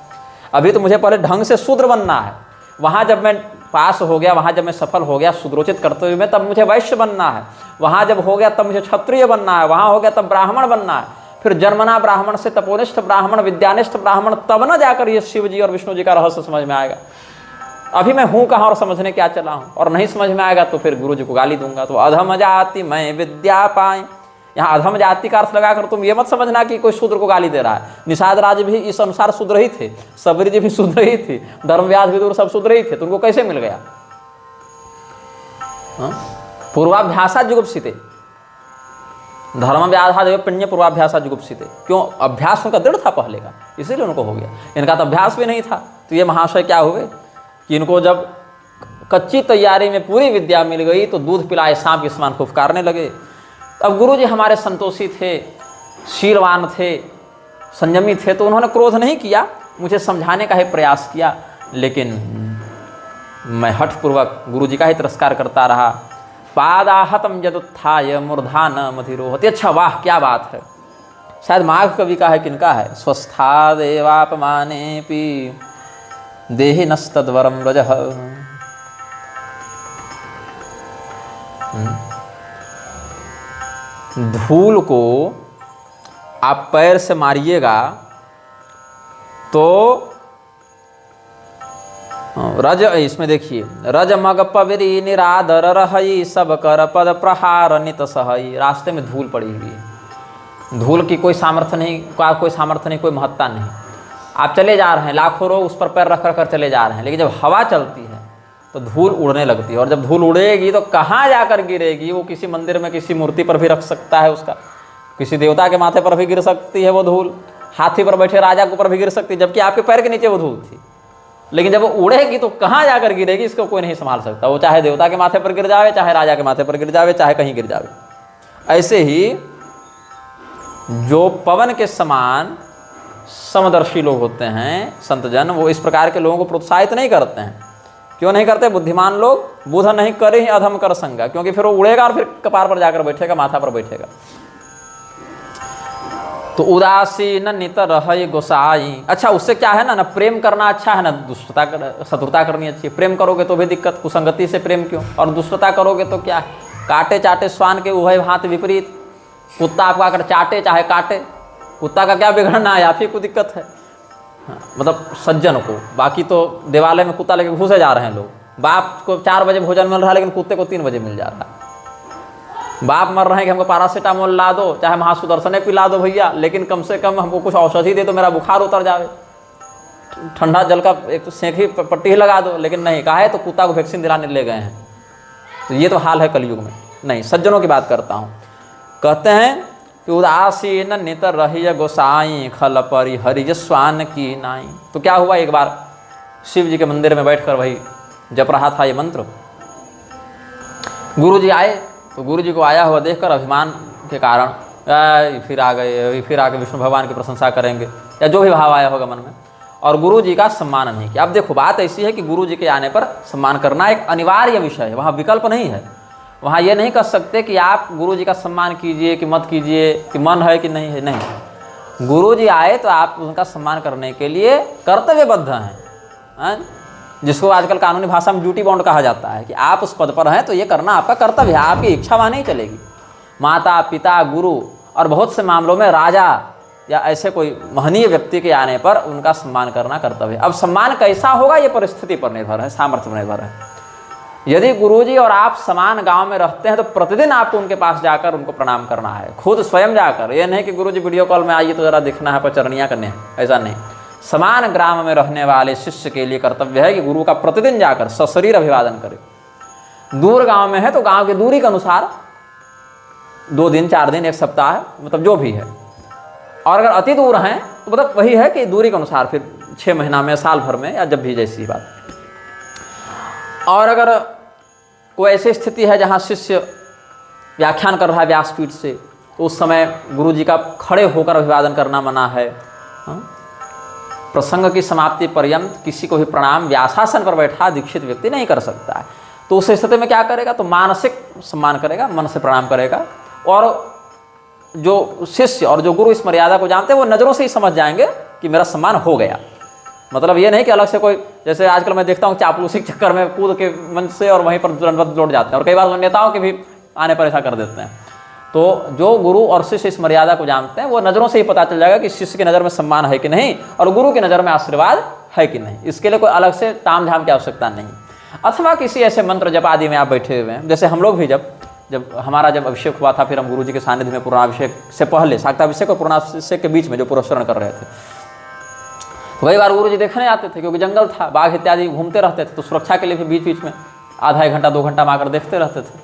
अभी तो मुझे पहले ढंग से शूद्र बनना है, वहाँ जब मैं पास हो गया, वहाँ जब मैं सफल हो गया शूद्रोचित करते हुए में, तब मुझे वैश्य बनना है, वहाँ जब हो गया तब मुझे क्षत्रिय बनना है, वहाँ हो गया तब ब्राह्मण बनना है, फिर जन्मना ब्राह्मण से तपोनिष्ठ ब्राह्मण, विद्यानिष्ठ ब्राह्मण, तब न जाकर ये शिव जी और विष्णु जी का रहस्य समझ में आएगा। अभी मैं हूँ कहाँ और समझने क्या चला हूँ, और नहीं समझ में आएगा तो फिर गुरु जी को गाली दूंगा। तो अधम जाति मैं विद्या पाए, यहाँ अधम जाति का अर्थ लगाकर तुम ये मत समझना कि कोई शूद्र को गाली दे रहा है। निषाद राज भी इस अनुसार शूद्र ही थे, सबरी जी भी शूद्र ही थी, धर्मव्यास विदुर सब शूद्र ही थे, तो उनको कैसे मिल गया। पूर्वाभ्यासा जुगुप्सिते, धर्मव्याधादेव पुण्य पूर्वाभ्यासा जुगुप्सिते। क्यों? अभ्यास उनका दृढ़ था पहले का, इसीलिए उनको हो गया। इनका तो अभ्यास भी नहीं था। तो ये महाशय क्या हुए कि इनको जब कच्ची तैयारी में पूरी विद्या मिल गई तो दूध पिलाए सांप के समान फुफकारने लगे। अब गुरु जी हमारे संतोषी थे, शीलवान थे, संयमी थे, तो उन्होंने क्रोध नहीं किया, मुझे समझाने का ही प्रयास किया, लेकिन मैं हठपूर्वक गुरु जी का ही तिरस्कार करता रहा। पादाहतम यदुत्थाय मूर्धा न मधिरोहति। अच्छा, वाह क्या बात है। शायद माघ कवि का है, किनका है। स्वस्था देवापमानेपि देहि नस्तद्वरम रजः। धूल को आप पैर से मारिएगा तो रज, इसमें देखिए, रज मग पवरी निरादर रहई सब कर पद प्रहार नित सहई। रास्ते में धूल पड़ी हुई है, धूल की कोई सामर्थ्य नहीं, कोई महत्ता नहीं। आप चले जा रहे हैं, लाखों लोग उस पर पैर रख कर चले जा रहे हैं, लेकिन जब हवा चलती है तो धूल उड़ने लगती है, और जब धूल उड़ेगी तो कहाँ जाकर गिरेगी? वो किसी मंदिर में किसी मूर्ति पर भी रख सकता है, उसका किसी देवता के माथे पर भी गिर सकती है वो धूल, हाथी पर बैठे राजा के ऊपर भी गिर सकती है, जबकि आपके पैर के नीचे वो धूल थी। लेकिन जब वो उड़ेगी तो कहाँ जाकर गिरेगी, इसको कोई नहीं संभाल सकता। वो चाहे देवता के माथे पर गिर जावे, चाहे राजा के माथे पर गिर जावे, चाहे कहीं गिर जावे। ऐसे ही जो पवन के समान समदर्शी लोग होते हैं संतजन, वो इस प्रकार के लोगों को प्रोत्साहित नहीं करते हैं। क्यों नहीं करते? बुद्धिमान लोग बुध नहीं करे ही अधम कर संगा, क्योंकि फिर वो उड़ेगा और फिर कपार पर जाकर बैठेगा, माथा पर बैठेगा। तो उदासीन नित रहे गोसाई। अच्छा, उससे क्या है ना प्रेम करना अच्छा है, ना दुष्टता शत्रुता करनी अच्छी है। प्रेम करोगे तो भी दिक्कत, कुसंगति से प्रेम क्यों, और दुष्टता करोगे तो क्या है? काटे चाटे स्वान के उभय भांति विपरीत। कुत्ता आपको आकर चाटे चाहे काटे, कुत्ता का क्या बिगड़ना है? आप ही को दिक्कत है। मतलब सज्जन को, बाकी तो देवालय में कुत्ता लेके घुसे जा रहे हैं लोग। बाप को 4 बजे भोजन मिल रहा है, लेकिन कुत्ते को 3 बजे मिल जा रहा है। बाप मर रहे हैं कि हमको पैरासीटामोल ला दो, चाहे महासुदर्शने पिला दो भैया, लेकिन कम से कम हमको कुछ औषधि दे तो मेरा बुखार उतर जावे, ठंडा जल का एक तो सेंकी पट्टी ही लगा दो। लेकिन नहीं, कहा है तो कुत्ता को वैक्सीन दिलाने ले गए हैं। तो ये तो हाल है कलयुग में। नहीं, सज्जनों की बात करता हूँ। कहते हैं कि उदासीन नित रही गोसाई, खल परि हरि स्वान की नाई। तो क्या हुआ, एक बार शिव जी के मंदिर में बैठकर वही जप रहा था ये मंत्र। गुरु जी आए, तो गुरु जी को आया हुआ देखकर अभिमान के कारण फिर आ गए, फिर आके विष्णु भगवान की प्रशंसा करेंगे, या जो भी भाव आया होगा मन में, और गुरु जी का सम्मान नहीं किया। अब देखो, बात ऐसी है कि गुरु जी के आने पर सम्मान करना एक अनिवार्य विषय है, वहाँ विकल्प नहीं है। वहाँ ये नहीं कर सकते कि आप गुरु जी का सम्मान कीजिए कि मत कीजिए, कि मन है कि नहीं है। नहीं, गुरु जी आए तो आप उनका सम्मान करने के लिए कर्तव्यबद्ध हैं, जिसको आजकल कानूनी भाषा में ड्यूटी बाउंड कहा जाता है, कि आप उस पद पर हैं तो ये करना आपका कर्तव्य है। आपकी इच्छा वहाँ नहीं चलेगी। माता पिता गुरु और बहुत से मामलों में राजा या ऐसे कोई महनीय व्यक्ति के आने पर उनका सम्मान करना कर्तव्य है। अब सम्मान कैसा होगा ये परिस्थिति पर निर्भर है, सामर्थ्य पर निर्भर है। यदि गुरुजी और आप समान गांव में रहते हैं तो प्रतिदिन आपको उनके पास जाकर उनको प्रणाम करना है, खुद स्वयं जाकर। यह नहीं कि गुरुजी वीडियो कॉल में आइए तो जरा दिखना है, प्रचरणियाँ करने हैं, ऐसा नहीं। समान ग्राम में रहने वाले शिष्य के लिए कर्तव्य है कि गुरु का प्रतिदिन जाकर सशरीर अभिवादन करे। दूर गांव में है तो गांव की दूरी के अनुसार 2 दिन 4 दिन 1 सप्ताह, मतलब जो भी है। और अगर अति दूर हैं तो मतलब वही है कि दूरी के अनुसार फिर 6 महीना में, साल भर में, या जब भी जैसी बात। और अगर कोई ऐसी स्थिति है जहाँ शिष्य व्याख्यान कर रहा है व्यासपीठ से, तो उस समय गुरु जी का खड़े होकर अभिवादन करना मना है। प्रसंग की समाप्ति पर्यंत किसी को भी प्रणाम व्यासासन पर बैठा दीक्षित व्यक्ति नहीं कर सकता है। तो उस स्थिति में क्या करेगा? तो मानसिक सम्मान करेगा, मन से प्रणाम करेगा। और जो शिष्य और जो गुरु इस मर्यादा को जानते हैं वो नज़रों से ही समझ जाएंगे कि मेरा सम्मान हो गया। मतलब ये नहीं कि अलग से कोई, जैसे आजकल मैं देखता हूँ चापलूसी के चक्कर में कूद के मंच से और वहीं पर दंडवत लौट जाते हैं, और कई बार नेताओं के भी आने पर ऐसा कर देते हैं। तो जो गुरु और शिष्य इस मर्यादा को जानते हैं वो नज़रों से ही पता चल जाएगा कि शिष्य की नज़र में सम्मान है कि नहीं, और गुरु की नज़र में आशीर्वाद है कि नहीं। इसके लिए कोई अलग से ताम झाम की आवश्यकता नहीं। अथवा किसी ऐसे मंत्र जप आदि में आप बैठे हुए हैं, जैसे हम लोग भी जब हमारा अभिषेक हुआ था, फिर हम गुरु जी के सानिध्य में पूर्णाभिषेक से पहले, शाक्ताभिषेक और पूर्णाभिषेक के बीच में जो पुरस्करण कर रहे थे, वही बार गुरु जी देखने आते थे, क्योंकि जंगल था, बाघ इत्यादि घूमते रहते थे, तो सुरक्षा के लिए भी बीच बीच में आधा 1 घंटा 2 घंटा में आकर देखते रहते थे।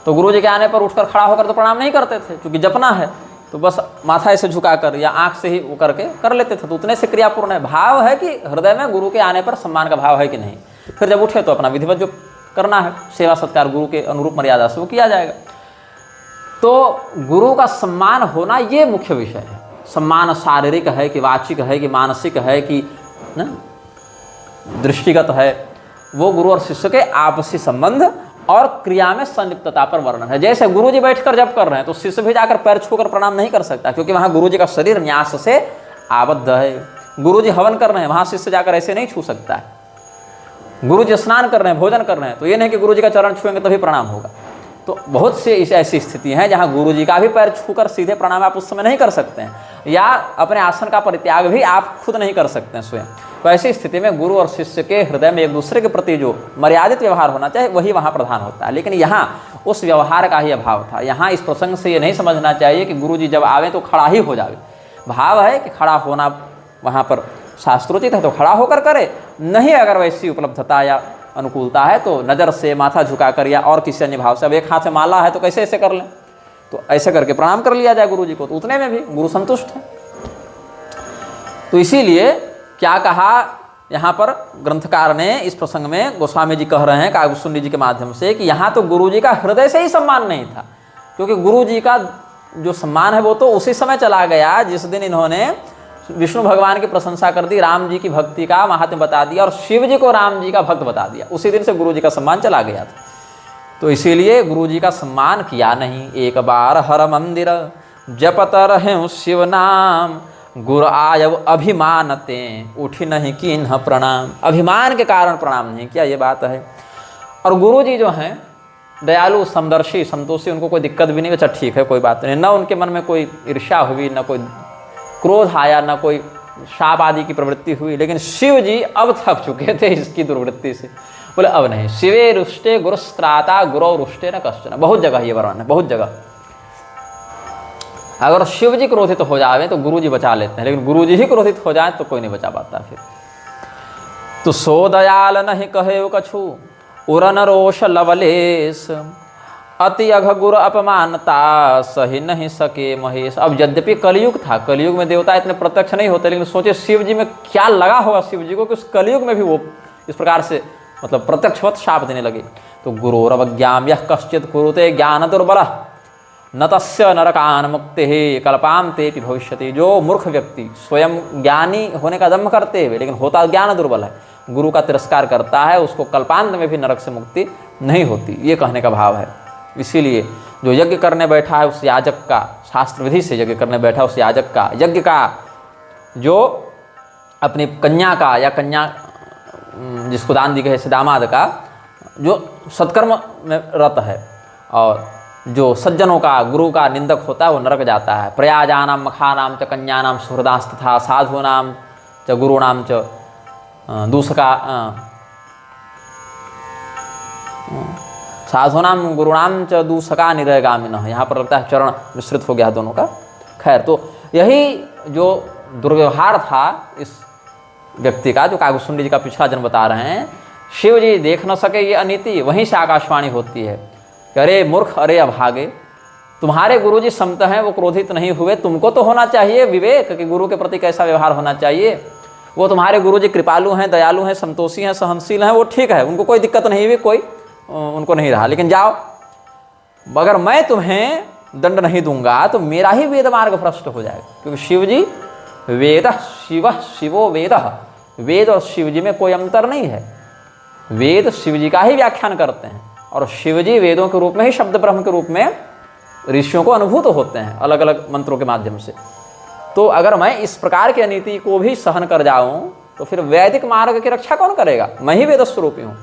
तो गुरु जी के आने पर उठकर खड़ा होकर तो प्रणाम नहीं करते थे, क्योंकि जपना है तो बस माथा ऐसे झुकाकर या आँख से ही वो करके कर लेते थे। तो उतने से क्रियापूर्ण है। भाव है कि हृदय में गुरु के आने पर सम्मान का भाव है कि नहीं। फिर जब उठे तो अपना विधिवत जो करना है, सेवा सत्कार गुरु के अनुरूप मर्यादा से वो किया जाएगा। तो गुरु का सम्मान होना ये मुख्य विषय है। सम्मान शारीरिक है कि वाचिक है कि मानसिक है कि दृष्टिगत है, वो गुरु और शिष्य के आपसी संबंध और क्रिया में संलिप्तता पर वर्णन है। जैसे गुरु जी बैठकर जप कर रहे हैं तो शिष्य भी जाकर पैर छूकर प्रणाम नहीं कर सकता, क्योंकि वहाँ गुरु जी का शरीर न्यास से आबद्ध है। गुरु जी हवन कर रहे हैं, वहाँ शिष्य जाकर ऐसे नहीं छू सकता है। गुरु जी स्नान कर रहे हैं, भोजन कर रहे हैं, तो ये नहीं कि गुरु जी का चरण छुएंगे तभी प्रणाम होगा। तो बहुत से ऐसी स्थिति हैं जहाँ गुरु जी का भी पैर छूकर सीधे प्रणाम आप उस समय नहीं कर सकते हैं, या अपने आसन का परित्याग भी आप खुद नहीं कर सकते हैं स्वयं। तो ऐसी स्थिति में गुरु और शिष्य के हृदय में एक दूसरे के प्रति जो मर्यादित व्यवहार होना चाहिए वही वहाँ प्रधान होता है। लेकिन यहाँ उस व्यवहार का ही अभाव था। यहाँ इस प्रसंग से ये नहीं समझना चाहिए कि गुरु जी जब आवे तो खड़ा ही हो जावे। भाव है कि खड़ा होना वहाँ पर शास्त्रोचित है तो खड़ा होकर करे, नहीं अगर वैसी उपलब्धता या अनुकूलता है तो नज़र से माथा झुकाकर या और किसी अन्य भाव से, अब एक हाथ में माला है तो कैसे ऐसे कर लें, तो ऐसे करके प्रणाम कर लिया जाए गुरु जी को, तो उतने में भी गुरु संतुष्ट है। तो इसीलिए क्या कहा यहाँ पर ग्रंथकार ने इस प्रसंग में, गोस्वामी जी कह रहे हैं कागभूषुंडी जी के माध्यम से कि यहाँ तो गुरु जी का हृदय से ही सम्मान नहीं था, क्योंकि गुरु जी का जो सम्मान है वो तो उसी समय चला गया जिस दिन इन्होंने विष्णु भगवान की प्रशंसा कर दी, राम जी की भक्ति का महात्म्य बता दिया और शिव जी को राम जी का भक्त बता दिया, उसी दिन से गुरु जी का सम्मान चला गया था। तो इसीलिए गुरु जी का सम्मान किया नहीं। एक बार हर मंदिर जपत रहे शिव नाम, गुरु आयव अभिमानते उठी नहीं कीन्ह प्रणाम। अभिमान के कारण प्रणाम नहीं किया, ये बात है। और गुरु जी जो हैं दयालु, समदर्शी, संतोषी, उनको कोई दिक्कत भी नहीं, अच्छा ठीक है कोई बात नहीं, न उनके मन में कोई ईर्ष्या हुई, न कोई क्रोध आया, न कोई शाप आदि की प्रवृत्ति हुई। लेकिन शिव जी अब थक चुके थे इसकी दुर्वृत्ति से, बोले अब नहीं। शिवे रुष्टे गुरुस्त्राता गुरु रुष्टे न कश्चन, बहुत जगह ये वर्णन है, बहुत जगह। अगर शिव जी क्रोधित हो जाए तो गुरु जी बचा लेते हैं, लेकिन गुरु जी ही क्रोधित हो जाए तो कोई नहीं बचा पाता फिर। तो सो दयाल नहीं कहे कछु उरन रोष लवलेश, अति अघ गुरु अपमानता सही नहीं सके महेश। अब यद्यपि कलयुग था, कलयुग में देवता इतने प्रत्यक्ष नहीं होते, लेकिन सोचे शिव जी में क्या लगा होगा शिव जी को कि उस कलयुग में भी वो इस प्रकार से मतलब प्रत्यक्षवत शाप देने लगे। तो गुरोरवज्ञाम यह कश्चित कुरुते ज्ञान दुर्बल न तस्य नरकान मुक्ति कल्पाम ते भविष्यति। जो मूर्ख व्यक्ति स्वयं ज्ञानी होने का दम्भ करते हुए लेकिन होता ज्ञान दुर्बल है, गुरु का तिरस्कार करता है, उसको कल्पांत में भी नरक से मुक्ति नहीं होती, ये कहने का भाव है। इसीलिए जो यज्ञ करने बैठा है उस याजक का, शास्त्र विधि से यज्ञ करने बैठा उस याजक का, यज्ञ का जो अपनी कन्या का या कन्या जिसको दान दी गई है दामाद का जो सत्कर्म में रत है, और जो सज्जनों का गुरु का निंदक होता है वो नरक जाता है। प्रयाजानाम मखानाम च कन्यानाम सुहृदांस तथा साधूनाम च गुरुणाम च दूसका साधुनाम गुरुणाम च दूसका निरयगामिनः। यहाँ पर लगता है चरण मिश्रित हो गया दोनों का। खैर, तो यही जो दुर्व्यवहार था इस व्यक्ति का, जो कागभूषुंडी जी का पिछला जन्म बता रहे हैं, शिव जी देख न सके ये अनीति, वहीं से आकाशवाणी होती है कि अरे मूर्ख, अरे अभागे, तुम्हारे गुरु जी संत हैं, वो क्रोधित नहीं हुए, तुमको तो होना चाहिए विवेक कि गुरु के प्रति कैसा व्यवहार होना चाहिए। वो तुम्हारे गुरु जी कृपालु हैं, दयालु हैं, संतोषी हैं, सहनशील हैं, वो ठीक है, उनको कोई दिक्कत नहीं हुई, कोई उनको नहीं रहा। लेकिन जाओ, अगर मैं तुम्हें दंड नहीं दूंगा तो मेरा ही वेद मार्ग भ्रष्ट हो जाएगा, क्योंकि शिव जी वेद शिव शिवो वेद, वेद और शिव जी में कोई अंतर नहीं है। वेद शिव जी का ही व्याख्यान करते हैं और शिव जी वेदों के रूप में ही शब्द ब्रह्म के रूप में ऋषियों को अनुभूत होते हैं अलग अलग मंत्रों के माध्यम से। तो अगर मैं इस प्रकार की अनीति को भी सहन कर जाऊं तो फिर वैदिक मार्ग की रक्षा कौन करेगा? मैं ही वेद स्वरूपी हूँ।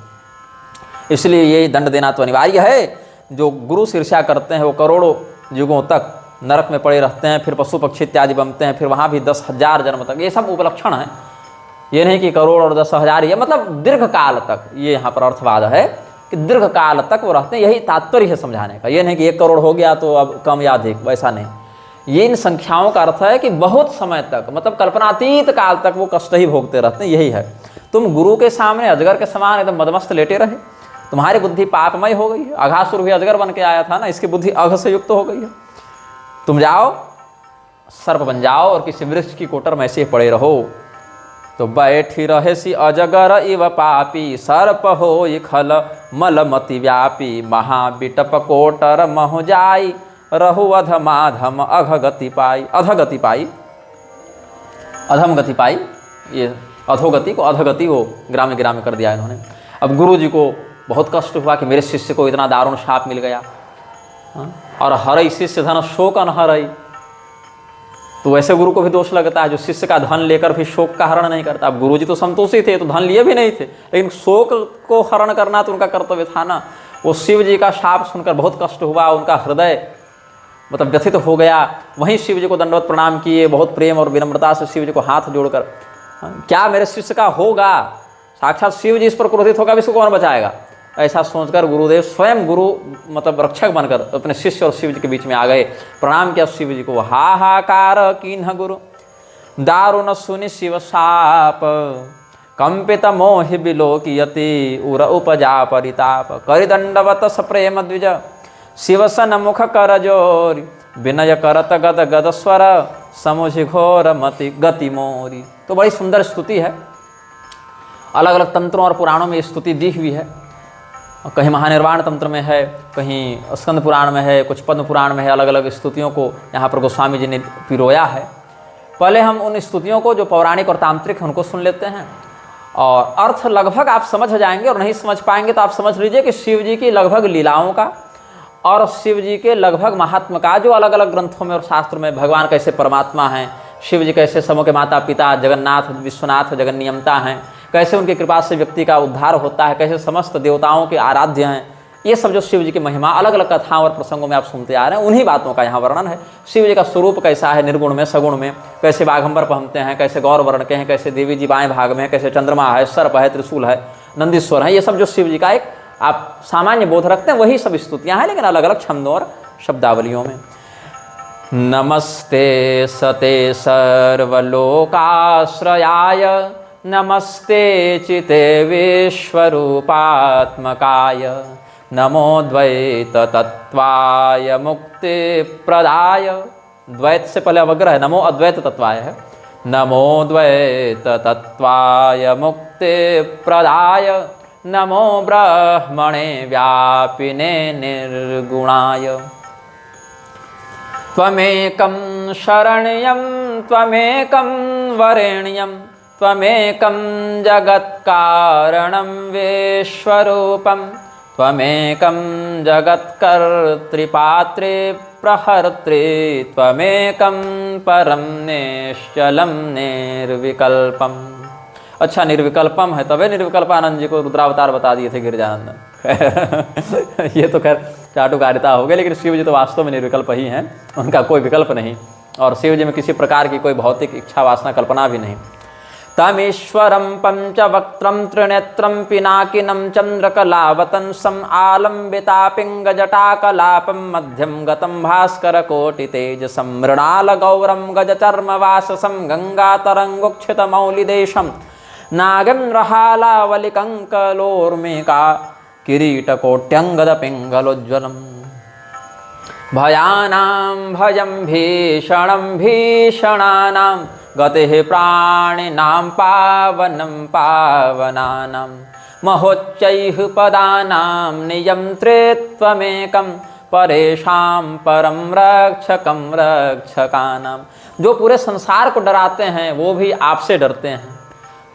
इसलिए ये दंड देना तो अनिवार्य है। जो गुरु से ईर्ष्या करते हैं वो करोड़ों युगों तक नरक में पड़े रहते हैं, फिर पशु पक्षी इत्यादि बनते हैं, फिर वहाँ भी 10,000 जन्म तक। ये सब उपलक्षण है, ये नहीं कि करोड़ और 10,000 ही, मतलब दीर्घ काल तक। ये यहाँ पर अर्थवाद है कि दीर्घ काल तक वो रहते हैं, यही तात्पर्य है समझाने का। ये नहीं कि 1 करोड़ हो गया तो अब कम या अधिक, वैसा नहीं। ये इन संख्याओं का अर्थ है कि बहुत समय तक, मतलब कल्पनातीत काल तक वो कष्ट ही भोगते रहते हैं। यही है, तुम गुरु के सामने अजगर के समान एकदम मदमस्त लेटे रहे, तुम्हारी बुद्धि पापमय हो गई है। अघासुर भी अजगर बन के आया था ना, इसकी बुद्धि अघ से युक्त हो गई है। तुम जाओ सर्प बन जाओ और किसी वृक्ष की कोटर में ऐसे पड़े रहो। तो बैठी रहे सी अजगर इव पापी, सर्प हो खल मल मति व्यापी, महाबिटप कोटर मह जाई, रहु अधमाधम अघ गति पाई। अधगति पाई, अधम गति पाई, ये अधोगति को अधगति वो ग्राम्य ग्राम्य कर दिया इन्होंने। अब गुरु जी को बहुत कष्ट हुआ कि मेरे शिष्य को इतना दारुण शाप मिल गया। और हरई शिष्य धन शोक न हरई, तो वैसे गुरु को भी दोष लगता है जो शिष्य का धन लेकर भी शोक का हरण नहीं करता। अब गुरु जी तो संतोषी थे, तो धन लिए भी नहीं थे, लेकिन शोक को हरण करना तो उनका कर्तव्य था ना। वो शिव जी का शाप सुनकर बहुत कष्ट हुआ, उनका हृदय मतलब व्यथित हो गया। वहीं शिव जी को दंडवत प्रणाम किए, बहुत प्रेम और विनम्रता से शिव जी को हाथ जोड़कर, क्या मेरे शिष्य का होगा, साक्षात शिव जी इस पर क्रोधित होगा, इसको कौन बचाएगा, ऐसा सोचकर गुरुदेव स्वयं गुरु मतलब रक्षक बनकर अपने शिष्य और शिव जी के बीच में आ गए। प्रणाम किया शिव जी को, हाहाकार कीन्ह गुरु दारुण सुनि शिव शाप, कंपित मोहि विलोकयति उर उपजा परिताप। करि दंडवत सप्रेम द्विज, शिव सन मुख कर जोरी, विनय करत गद गद स्वर, समुझि घोर मति गति मोरी। तो बड़ी सुंदर स्तुति है, अलग अलग तंत्रों और पुराणों में ये स्तुति दी हुई है। कहीं महानिर्वाण तंत्र में है, कहीं स्कंद पुराण में है, कुछ पद्म पुराण में है। अलग अलग स्तुतियों को यहाँ पर गोस्वामी जी ने पिरोया है। पहले हम उन स्तुतियों को जो पौराणिक और तांत्रिक हैं उनको सुन लेते हैं, और अर्थ लगभग आप समझ जाएंगे। और नहीं समझ पाएंगे तो आप समझ लीजिए कि शिव जी की लगभग लीलाओं का और शिव जी के लगभग महात्मा का, जो अलग अलग ग्रंथों में और शास्त्र में भगवान कैसे परमात्मा हैं, शिव जी कैसे समों के माता पिता, जगन्नाथ विश्वनाथ जगन्नियमता हैं, कैसे उनकी कृपा से व्यक्ति का उद्धार होता है, कैसे समस्त देवताओं के आराध्य हैं, ये सब जो शिव जी की महिमा अलग अलग कथाओं और प्रसंगों में आप सुनते आ रहे हैं, उन्हीं बातों का यहाँ वर्णन है। शिव जी का स्वरूप कैसा है, निर्गुण में, सगुण में, कैसे बाघंबर पहनते हैं, कैसे गौर वर्ण के हैं, कैसे देवी जी बाएं भाग में है, कैसे चंद्रमा है, सर्प है, त्रिशूल है, नंदीश्वर है, ये सब जो शिव जी का एक आप सामान्य बोध रखते हैं, वही सब स्तुतियाँ हैं, लेकिन अलग अलग छंदों और शब्दावलियों में। नमस्ते सते सर्वलोकाश्रयाय, नमस्ते चिते विश्वरूपात्मकाय, नमो द्वैत तत्वाय मुक्ति प्रदाय। द्वैत से पहले अवग्रह है, नमो अद्वैत तत्वाय है। नमो द्वैत तत्वाय मुक्ति प्रदाय, नमो ब्रह्मणे व्यापिने निर्गुणाय। त्वमेकं शरण्यं त्वमेकं वरेण्यं, त्वमेकं जगत्कारणं विश्वरूपं, त्वमेकं जगत्कर्तृपात्रे प्रहर्त्रे, त्वमेकं परं निश्चलं निर्विकल्पम्। अच्छा, निर्विकल्पम है, तबे निर्विकल्पानंद जी को रुद्रावतार बता दिए थे गिरिजानंद। ये तो खैर चाटुकारिता हो गई, लेकिन शिव जी तो वास्तव में निर्विकल्प ही हैं, उनका कोई विकल्प नहीं, और शिव जी में किसी प्रकार की कोई भौतिक इच्छा वासना कल्पना भी नहीं। तमीश्वरं पंचवक्त्रं त्रिनेत्रं पिनाकिनं चंद्रकलावतंसं आलम्बितापिंगजटाकलापं मध्यम गतं भास्करकोटितेजसं मृणालगौरं गजचर्मवाससं गंगातरङ्गोक्षितमौलिदेशं नागेन्द्रहालावलिकङ्कलोर्मिका किरीटकोट्यङ्गदपिङ्गलोज्ज्वलम्। भयानां भयं भीषणं भीषणानां गतिः प्राणिनां पावनं पावनानां महोच्चैः पदानां नियन्त्रे त्वमेकं परेषां परं रक्षकं रक्षकानां। जो पूरे संसार को डराते हैं वो भी आपसे डरते हैं,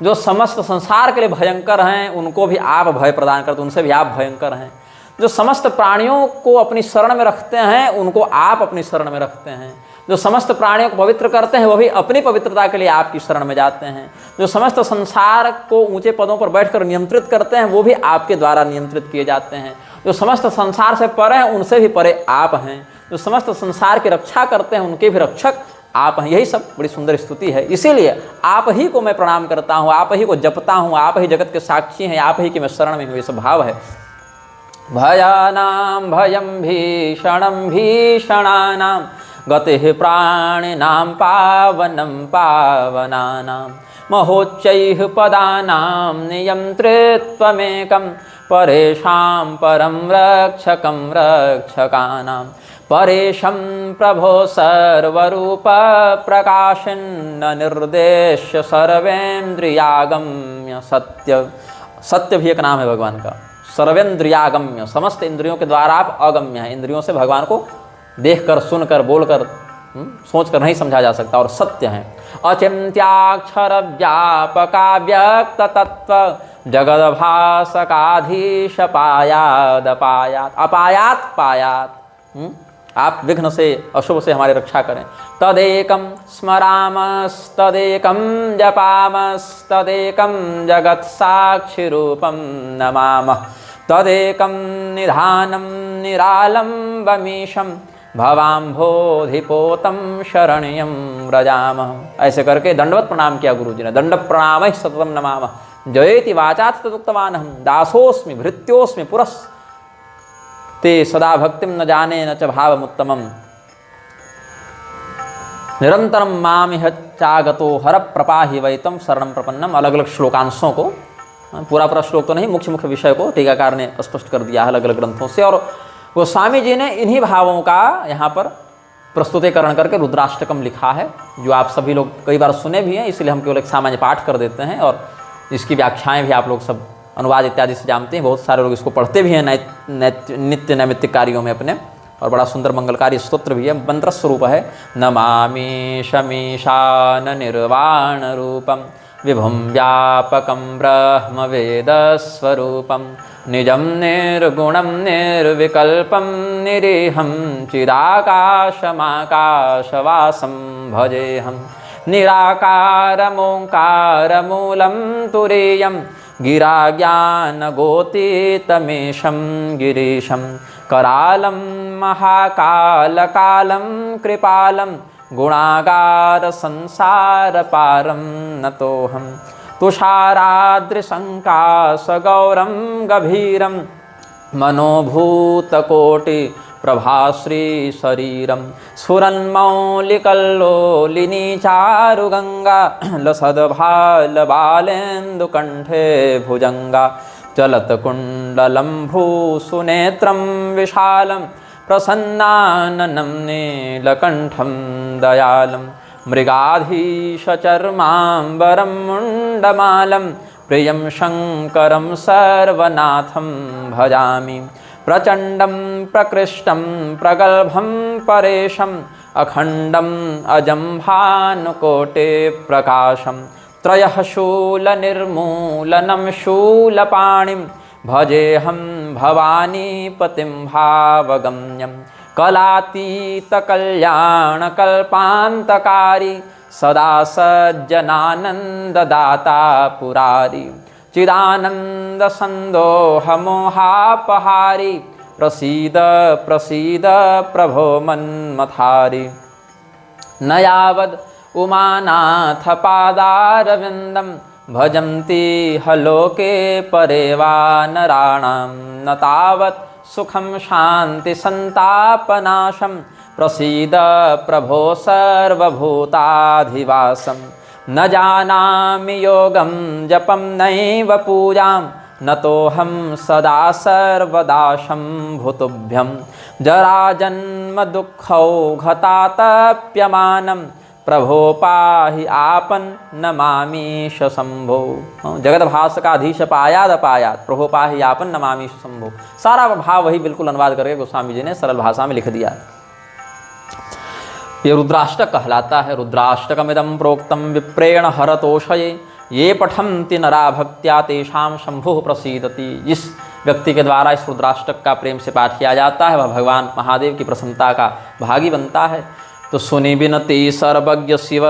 जो समस्त संसार के लिए भयंकर हैं उनको भी आप भय प्रदान करते, उनसे भी आप भयंकर हैं। जो समस्त प्राणियों को अपनी शरण में रखते हैं उनको आप अपनी शरण में रखते हैं। जो समस्त प्राणियों को पवित्र करते हैं वो भी अपनी पवित्रता के लिए आपकी शरण में जाते हैं। जो समस्त संसार को ऊंचे पदों पर बैठकर नियंत्रित करते हैं वो भी आपके द्वारा नियंत्रित किए जाते हैं। जो समस्त संसार से परे हैं उनसे भी परे आप हैं। जो समस्त संसार की रक्षा करते हैं उनके भी रक्षक आप हैं। यही सब बड़ी सुंदर स्तुति है। इसीलिए आप ही को मैं प्रणाम करता हूँ, आप ही को जपता हूँ, आप ही जगत के साक्षी हैं, आप ही की मैं शरण में हूँ, ये सब भाव है। भयानां भयं भीषणं भीषणानां गतिः प्राणिनां पावनं पावनानां महोच्चैः पदानां नियन्त्रे त्वमेकं परेषां परं रक्षकं रक्षकानां। परेशं प्रभो सर्वरूप प्रकाशन्न निर्देश्य सर्वेन्द्रियागम्य। सत्य, सत्य भी एक नाम है भगवान का। सर्वेन्द्रियागम्य, समस्त इंद्रियों के द्वारा आप अगम्य हैं। इंद्रियों से भगवान को देखकर, सुनकर, बोलकर, सोचकर नहीं समझा जा सकता, और सत्य हैं। अचिंत्याक्षर व्यापका व्यक्त तत्व जगदभासकाधीश पायाद पायात। अपायात पायात, आप विघ्न से, अशुभ से हमारी रक्षा करें। तदेकं स्मरामस्तदेकं जपामस्तदेकं जगत् साक्षि रूपं नमामः। तदेकं निधानं निरालंबमीशं भवाम्भोधिपोतं शरण्यं व्रजामः। ऐसे करके दंडवत प्रणाम किया गुरु जी ने। दंड प्रणामः सततं नमामः। जयेति वाचात् तदुक्तवानहं दासोऽस्मि भृत्योऽस्मि पुरस्ते सदा भक्तिं न जाने न च भावमुत्तमम्। निरंतरम मामिह चागतो हर प्रपाहि वैतम शरणम प्रपन्नम। अलग अलग श्लोकांशों को, पूरा पूरा श्लोक तो नहीं, मुख्य मुख्य विषय को टीकाकार ने स्पष्ट कर दिया है अलग अलग ग्रंथों से। और गोस्वामी जी ने इन्हीं भावों का यहाँ पर प्रस्तुतिकरण करके रुद्राष्टकम लिखा है, जो आप सभी लोग कई बार सुने भी हैं, इसलिए हम केवल एक सामान्य पाठ कर देते हैं। और इसकी व्याख्याएं भी आप लोग सब अनुवाद इत्यादि से जानते हैं, बहुत सारे लोग इसको पढ़ते भी हैं नित्य नैमित्तिक कार्यों में अपने। और बड़ा सुंदर मंगलकारी स्तोत्र भी है, मंत्र स्वरूप है। नमामि शमीशान निर्वाण रूपम विभुं व्यापकं ब्रह्म वेद स्वरूपम निजं निर्गुणं निर्विकल्पं निरीहं चिदाकाशमाकाशवासं भजेऽहं। निराकारमोङ्कारमूलं तुरीयं गिराज्ञानगोतीतमीशं गिरीशं करालं महाकालकालं कृपालं गुणागार संसार पारं नतोऽहं। तुषाराद्रिशङ्काशगौरं गभीरं मनोभूतकोटि प्रभाश्री शरीरं स्फुरन्मौलिकल्लोलिनी चारुगंगा लसद्भालबालेन्दुकण्ठे भुजंगा चलत्कुण्डलं भ्रूसुनेत्रं विशालं प्रसन्नाननं नीलकण्ठं दयालं मृगाधीशचर्माम्बरं मुण्डमालं प्रियं शङ्करं सर्वनाथं भजामि। प्रचण्डं प्रकृष्टं प्रगल्भं परेशम् अखण्डम् अजं भानुकोटे प्रकाशं त्रयः शूलनिर्मूलनं शूलपाणिं भजेऽहं भवानीपतिं भावगम्यं। कलातीतकल्याणकल्पान्तकारी सदा सज्जनानन्ददाता पुरारी चिदानन्दसन्दोहमोहापहारी प्रसीद प्रसीद प्रभो मन्मथारी। न यावद् उमानाथपादारविन्दं भजन्ति हलोके परे वा नराणां न तावत् सुखं शान्तिसन्तापनाशं प्रसीद प्रभो सर्वभूताधिवासम्। न जानामि योगं जपं नैव पूजां नतोऽहं सदा सर्वदा शम्भुतुभ्यं। जराजन्म दुःखौघतातप्यमानं प्रभो पाहि आपन् नमामीश शंभो। जगत का अधीश पायाद पायात प्रभो पाहि आपन् नमामीश शंभो। सारा भाव वही बिल्कुल अनुवाद करके गोस्वामी जी ने सरल भाषा में लिख दिया। ये रुद्राष्टक कहलाता है। रुद्राष्टकमिदं प्रोक्तं विप्रेण हरतोषये ये पठन्ति नरा भक्त्या तेषां शंभुः प्रसीदति। जिस व्यक्ति के द्वारा इस रुद्राष्टक का प्रेम से पाठ किया जाता है वह भगवान महादेव की प्रसन्नता का भागी बनता है। तो सुनि बिनती सर्वज्ञ शिव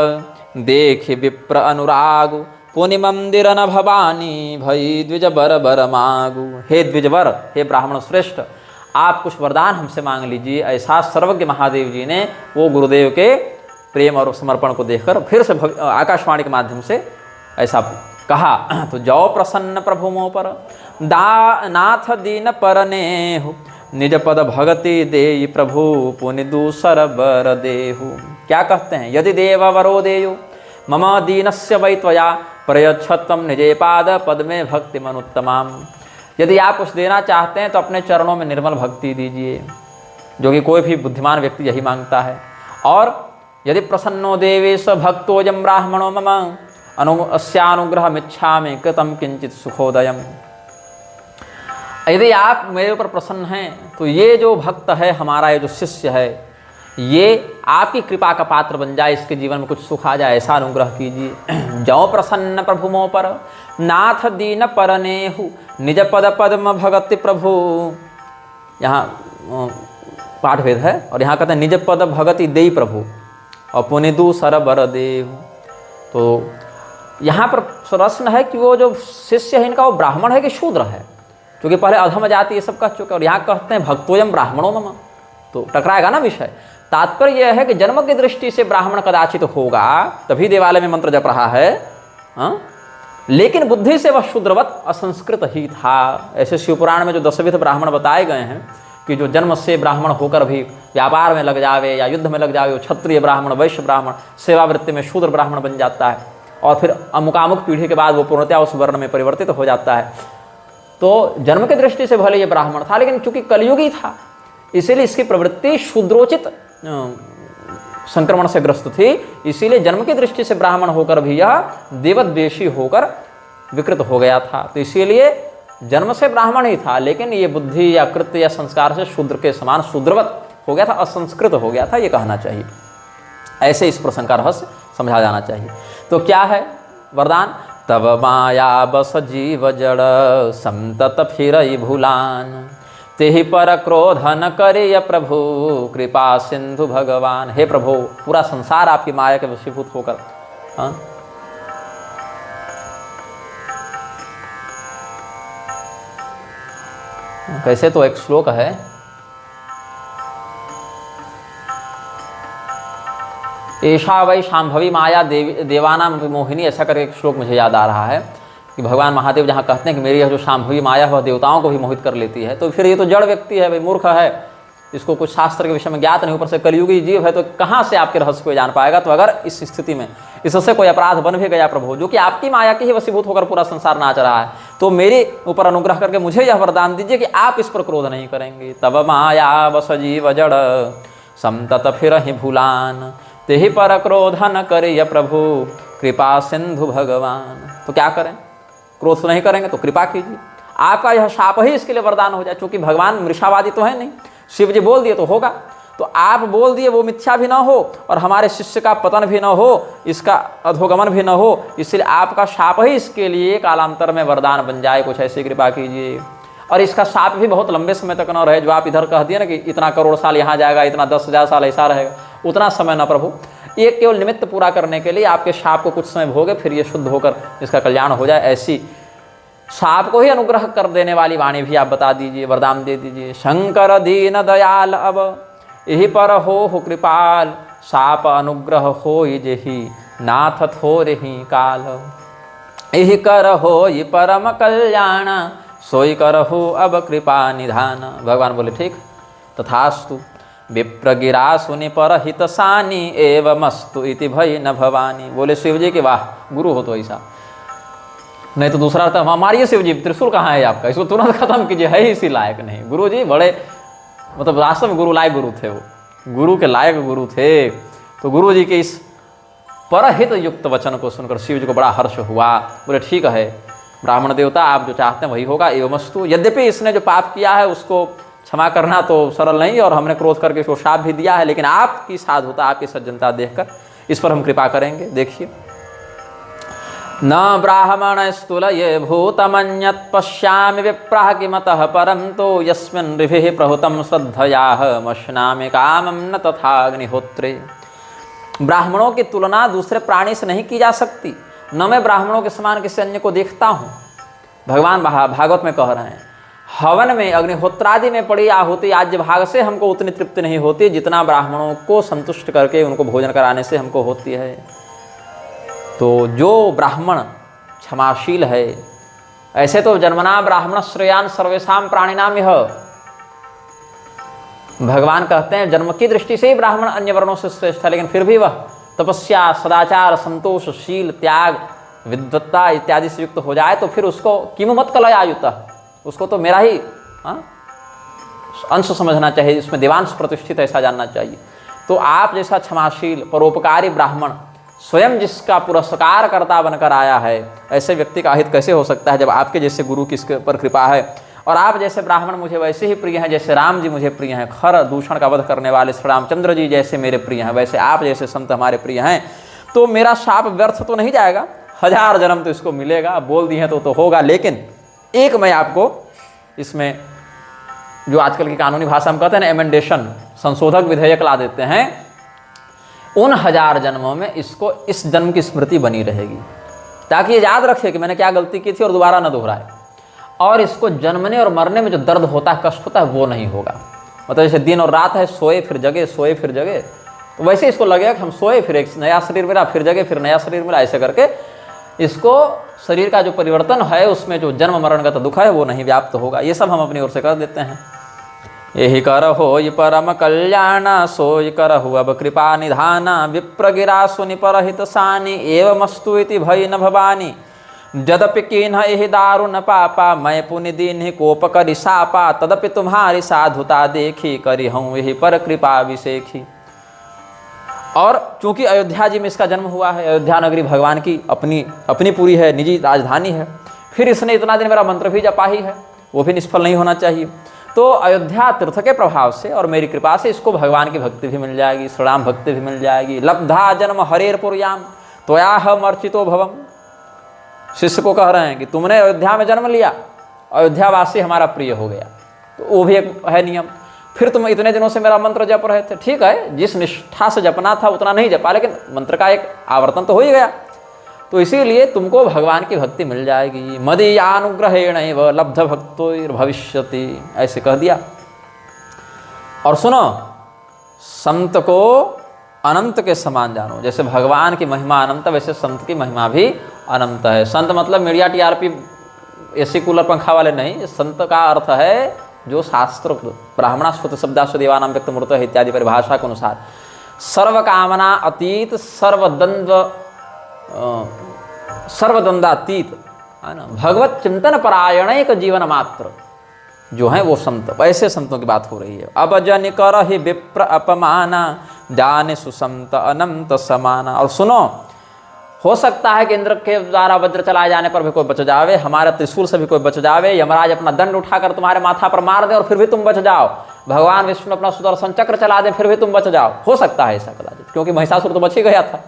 देखि विप्र अनुराग पुनि मंदिर न भवानी भई द्विजवर बर मागु। हे द्विजवर, हे ब्राह्मण श्रेष्ठ, आप कुछ वरदान हमसे मांग लीजिए। ऐसा सर्वज्ञ महादेव जी ने वो गुरुदेव के प्रेम और समर्पण को देखकर फिर से आकाशवाणी के माध्यम से ऐसा कहा। तो जाओ प्रसन्न प्रभु मों पर नाथ दीन परनेहु निज पद भगति देई प्रभु पुनि दूसर बर देहु। क्या कहते हैं? यदि देव वरो देयु मम दीनस्य वै त्वया प्रयच्छत्वं निजे पाद पद में भक्ति मनुत्तमाम। यदि आप कुछ देना चाहते हैं तो अपने चरणों में निर्मल भक्ति दीजिए, जो कि कोई भी बुद्धिमान व्यक्ति यही मांगता है। और यदि प्रसन्नो देवेश भक्तोजम ब्राह्मणो मम अस्यानुग्रहमिच्छामि कृतं किंचित सुखोदयम। यदि आप मेरे ऊपर प्रसन्न हैं तो ये जो भक्त है हमारा, ये जो शिष्य है, ये आपकी कृपा का पात्र बन जाए, इसके जीवन में कुछ सुख आ जाए, ऐसा अनुग्रह कीजिए। जौ प्रसन्न प्रभु मों पर नाथ दीन परनेहु निज पद पद्म भगति प्रभु। यहाँ पाठ भेद है और यहाँ कहते हैं निज पद भगति देई प्रभु और पुनि दूसर बर देहु। तो यहाँ पर प्रश्न है कि वो जो शिष्य है इनका वो ब्राह्मण है कि शूद्र है, क्योंकि पहले अधम जाति ये सब कह चुके और यहाँ कहते हैं भक्तोजम ब्राह्मणों मम, तो टकराएगा ना विषय। तात्पर्य यह है कि जन्म की दृष्टि से ब्राह्मण कदाचित होगा, तभी देवालय में मंत्र जप रहा है, लेकिन बुद्धि से वह शूद्रवत असंस्कृत ही था। ऐसे शिवपुराण में जो 10 विध ब्राह्मण बताए गए हैं कि जो जन्म से ब्राह्मण होकर भी व्यापार में लग जावे या युद्ध में लग जावे, वो क्षत्रिय ब्राह्मण, वैश्य ब्राह्मण, सेवावृत्ति में शूद्र ब्राह्मण बन जाता है और फिर अमुकामुक पीढ़ी के बाद वो पूर्णतया उस वर्ण में परिवर्तित हो जाता है। तो जन्म की दृष्टि से भले ये ब्राह्मण था, लेकिन चूंकि कलयुगी था इसीलिए इसकी प्रवृत्ति शूद्रोचित संक्रमण से ग्रस्त थी, इसीलिए जन्म की दृष्टि से ब्राह्मण होकर भी यह देवद्वेषी होकर विकृत हो गया था। तो इसीलिए जन्म से ब्राह्मण ही था, लेकिन ये बुद्धि या कृत्य या संस्कार से शूद्र के समान शूद्रवत हो गया था, असंस्कृत हो गया था, ये कहना चाहिए। ऐसे इस प्रसंग का रहस्य समझा जाना चाहिए। तो क्या है वरदान? तब माया बस जीव जड़ संतत फिरई भूलान, तेहि पर क्रोध न करे प्रभु कृपा सिंधु भगवान। हे प्रभु, पूरा संसार आपकी माया के वशीभूत होकर, हाँ, कैसे तो एक श्लोक है, ऐशा वै शांभवी माया देवानाम मोहिनी, ऐसा करके एक श्लोक मुझे याद आ रहा है कि भगवान महादेव जहाँ कहते हैं कि मेरी यह जो शांभवी माया वह देवताओं को भी मोहित कर लेती है। तो फिर ये तो जड़ व्यक्ति है भाई, मूर्ख है, इसको कुछ शास्त्र के विषय में ज्ञात नहीं, ऊपर से कलयुगी जीव है, तो कहाँ से आपके रहस्य को जान पाएगा। तो अगर इस स्थिति में इससे कोई अपराध बन भी गया प्रभु, जो कि आपकी माया की ही वशीभूत होकर पूरा संसार नाच रहा है, तो मेरे ऊपर अनुग्रह करके मुझे यह वरदान दीजिए कि आप इस पर क्रोध नहीं करेंगे। तब माया बस जीव जड़ समतत फिरहि भूलान, तेहि पर क्रोध न करे प्रभु कृपा सिंधु भगवान। तो क्या करें? क्रोध नहीं करेंगे तो कृपा कीजिए, आपका यह शाप ही इसके लिए वरदान हो जाए। चूंकि भगवान मृषावादी तो है नहीं, शिव जी बोल दिए तो होगा, तो आप बोल दिए वो मिथ्या भी ना हो और हमारे शिष्य का पतन भी ना हो, इसका अधोगमन भी ना हो, इसलिए आपका शाप ही इसके लिए कालांतर में वरदान बन जाए, कुछ ऐसी कृपा कीजिए। और इसका शाप भी बहुत लंबे समय तक न रहे, जो आप इधर कह दिए ना कि इतना करोड़ साल यहाँ जाएगा, इतना 10,000 साल ऐसा रहेगा, उतना समय न प्रभु, ये केवल निमित्त पूरा करने के लिए आपके शाप को कुछ समय भोगे, फिर ये शुद्ध होकर इसका कल्याण हो जाए। ऐसी शाप को ही अनुग्रह कर देने वाली वाणी भी आप बता दीजिए, वरदान दे दीजिए। शंकर दीन दयाल अब यही पर हो कृपाल, शाप अनुग्रह हो जेहि नाथ थोरहि काल, यही कर हो ये परम कल्याण, सोई करहु अब कृपा निधान। भगवान बोले ठीक तथास्तु, विप्र गिरा सुनि पर हित सानी, एवमस्तु इति भय न भवानी। बोले शिव जी के वाह, गुरु हो तो ऐसा, नहीं तो दूसरा था मारिए शिव जी, त्रिशूल कहाँ है आपका, इसको तुरंत खत्म कीजिए, है ही इसी लायक नहीं। गुरु जी बड़े मतलब वास्तव में गुरु लायक गुरु थे, वो गुरु के लायक गुरु थे। तो गुरु जी के इस परहित युक्त वचन को सुनकर शिव जी को बड़ा हर्ष हुआ। बोले ठीक है ब्राह्मण देवता, आप जो चाहते हैं वही होगा। एवमस्तु, यद्यपि इसने जो पाप किया है उसको क्षमा करना तो सरल नहीं, और हमने क्रोध करके इसको शाप भी दिया है, लेकिन आपकी साधुता, आपकी सज्जनता देखकर इस पर हम कृपा करेंगे। देखिए, न ब्राह्मण स्तुल ये भूतमन्यत् पश्यामि विप्राह किमतः परन्तु यस्मिन् ऋभिः प्रहुतं श्रद्धयाः मश्नामि कामं न तथा अग्निहोत्रे। ब्राह्मणों की तुलना दूसरे प्राणी से नहीं की जा सकती, न मैं ब्राह्मणों के समान किसी अन्य को देखता हूँ। भगवान भागवत में कह रहे हैं, हवन में अग्निहोत्रादि में पड़ी आहुति आज्य भाग से हमको उतनी तृप्ति नहीं होती जितना ब्राह्मणों को संतुष्ट करके उनको भोजन कराने से हमको होती है। तो जो ब्राह्मण क्षमाशील है, ऐसे तो जन्मना ब्राह्मण श्रेयान सर्वेशाम प्राणिनाम यह, भगवान कहते हैं जन्म की दृष्टि से ही ब्राह्मण अन्य वर्णों से श्रेष्ठ है, लेकिन फिर भी वह तपस्या, सदाचार, संतोष, शील, त्याग, विद्वत्ता इत्यादि से युक्त हो जाए तो फिर उसको किम मत कलयायुत, उसको तो मेरा ही अंश समझना चाहिए, इसमें देवांश प्रतिष्ठित ऐसा जानना चाहिए। तो आप जैसा क्षमाशील परोपकारी ब्राह्मण स्वयं जिसका पुरस्कार करता बनकर आया है, ऐसे व्यक्ति का हित कैसे हो सकता है जब आपके जैसे गुरु की इसके पर कृपा है। और आप जैसे ब्राह्मण मुझे वैसे ही प्रिय हैं जैसे राम जी मुझे प्रिय हैं, खर दूषण का वध करने वाले श्री रामचंद्र जी जैसे मेरे प्रिय हैं, वैसे आप जैसे संत हमारे प्रिय हैं। तो मेरा शाप व्यर्थ तो नहीं जाएगा, 1000 जन्म तो इसको मिलेगा, बोल दिए तो होगा। लेकिन एक मैं आपको इसमें जो आजकल की कानूनी भाषा में कहते हैं ना एमेंडेशन, संशोधक विधेयक ला देते हैं, उन 1000 जन्मों में इसको इस जन्म की स्मृति बनी रहेगी, ताकि ये याद रखे कि मैंने क्या गलती की थी और दोबारा न दोहराए। और इसको जन्मने और मरने में जो दर्द होता है, कष्ट होता है, वो नहीं होगा। मतलब जैसे दिन और रात है, सोए फिर जगे, सोए फिर जगे, तो वैसे इसको लगेगा कि हम सोए फिर एक नया शरीर मिला, फिर जगे फिर नया शरीर मिला, ऐसे करके इसको शरीर का जो परिवर्तन है उसमें जो जन्म मरणगत दुख है वो नहीं व्याप्त होगा। ये सब हम अपनी ओर से कर देते हैं। यही करहो ये परम कल्याण, सोई करहु अब कृपा निधान। विप्रगिरा सुनि परहित सानि, एवमस्तु इति भय न भवानी। यद्यपि किन्ह एहि दारुण पापा, मैं पुनि दीन्हि कोप करि सापा। तदपि तुम्हारी साधुता देखी, करी हूँ यही पर कृपा विसेखी। और चूंकि अयोध्या जी में इसका जन्म हुआ है, अयोध्या नगरी भगवान की अपनी पूरी है, निजी राजधानी है, फिर इसने इतना दिन मेरा मंत्र भी जपा ही है, वो भी निष्फल नहीं होना चाहिए। तो अयोध्या तीर्थ के प्रभाव से और मेरी कृपा से इसको भगवान की भक्ति भी मिल जाएगी, श्रीराम भक्ति भी मिल जाएगी। लब्धा जन्म हरेरपुरयाम त्वया मर्चितो भवम। शिष्य को कह रहे हैं कि तुमने अयोध्या में जन्म लिया, अयोध्यावासी हमारा प्रिय हो गया, तो वो भी एक है नियम। फिर तुम इतने दिनों से मेरा मंत्र जप रहे थे, ठीक है, जिस निष्ठा से जपना था उतना नहीं जपा, लेकिन मंत्र का एक आवर्तन तो हो ही गया, तो इसीलिए तुमको भगवान की भक्ति मिल जाएगी। मदीयानुग्रहेणैव लब्ध भक्तोर्भविष्यति, ऐसे कह दिया। और सुनो, संत को अनंत के समान जानो। जैसे भगवान की महिमा अनंत, वैसे संत की महिमा भी अनंत है। संत मतलब मीडिया टीआरपी एसी कूलर पंखा वाले नहीं। संत का अर्थ है जो शास्त्र ब्राह्मणा श्रुत शब्दाश्व देवानाम व्यक्त मूर्त इत्यादि परिभाषा के अनुसार सर्व कामना अतीत, सर्वद्वंदातीत, है ना, भगवत चिंतन परायण एक जीवन मात्र जो है वो संत। ऐसे संतों की बात हो रही है। अब जन कर ही विप्र अपमाना, जाने सुसंत अनंत समाना। और सुनो, हो सकता है कि इंद्र के द्वारा वज्र चलाए जाने पर भी कोई बच जावे, हमारे त्रिशूल से भी कोई बच जावे, यमराज अपना दंड उठाकर तुम्हारे माथा पर मार दे और फिर भी तुम बच जाओ, भगवान विष्णु अपना सुदर्शन चक्र चला दे फिर भी तुम बच जाओ। हो सकता है ऐसा कदाचित, क्योंकि महिषासुर तो बच ही गया था।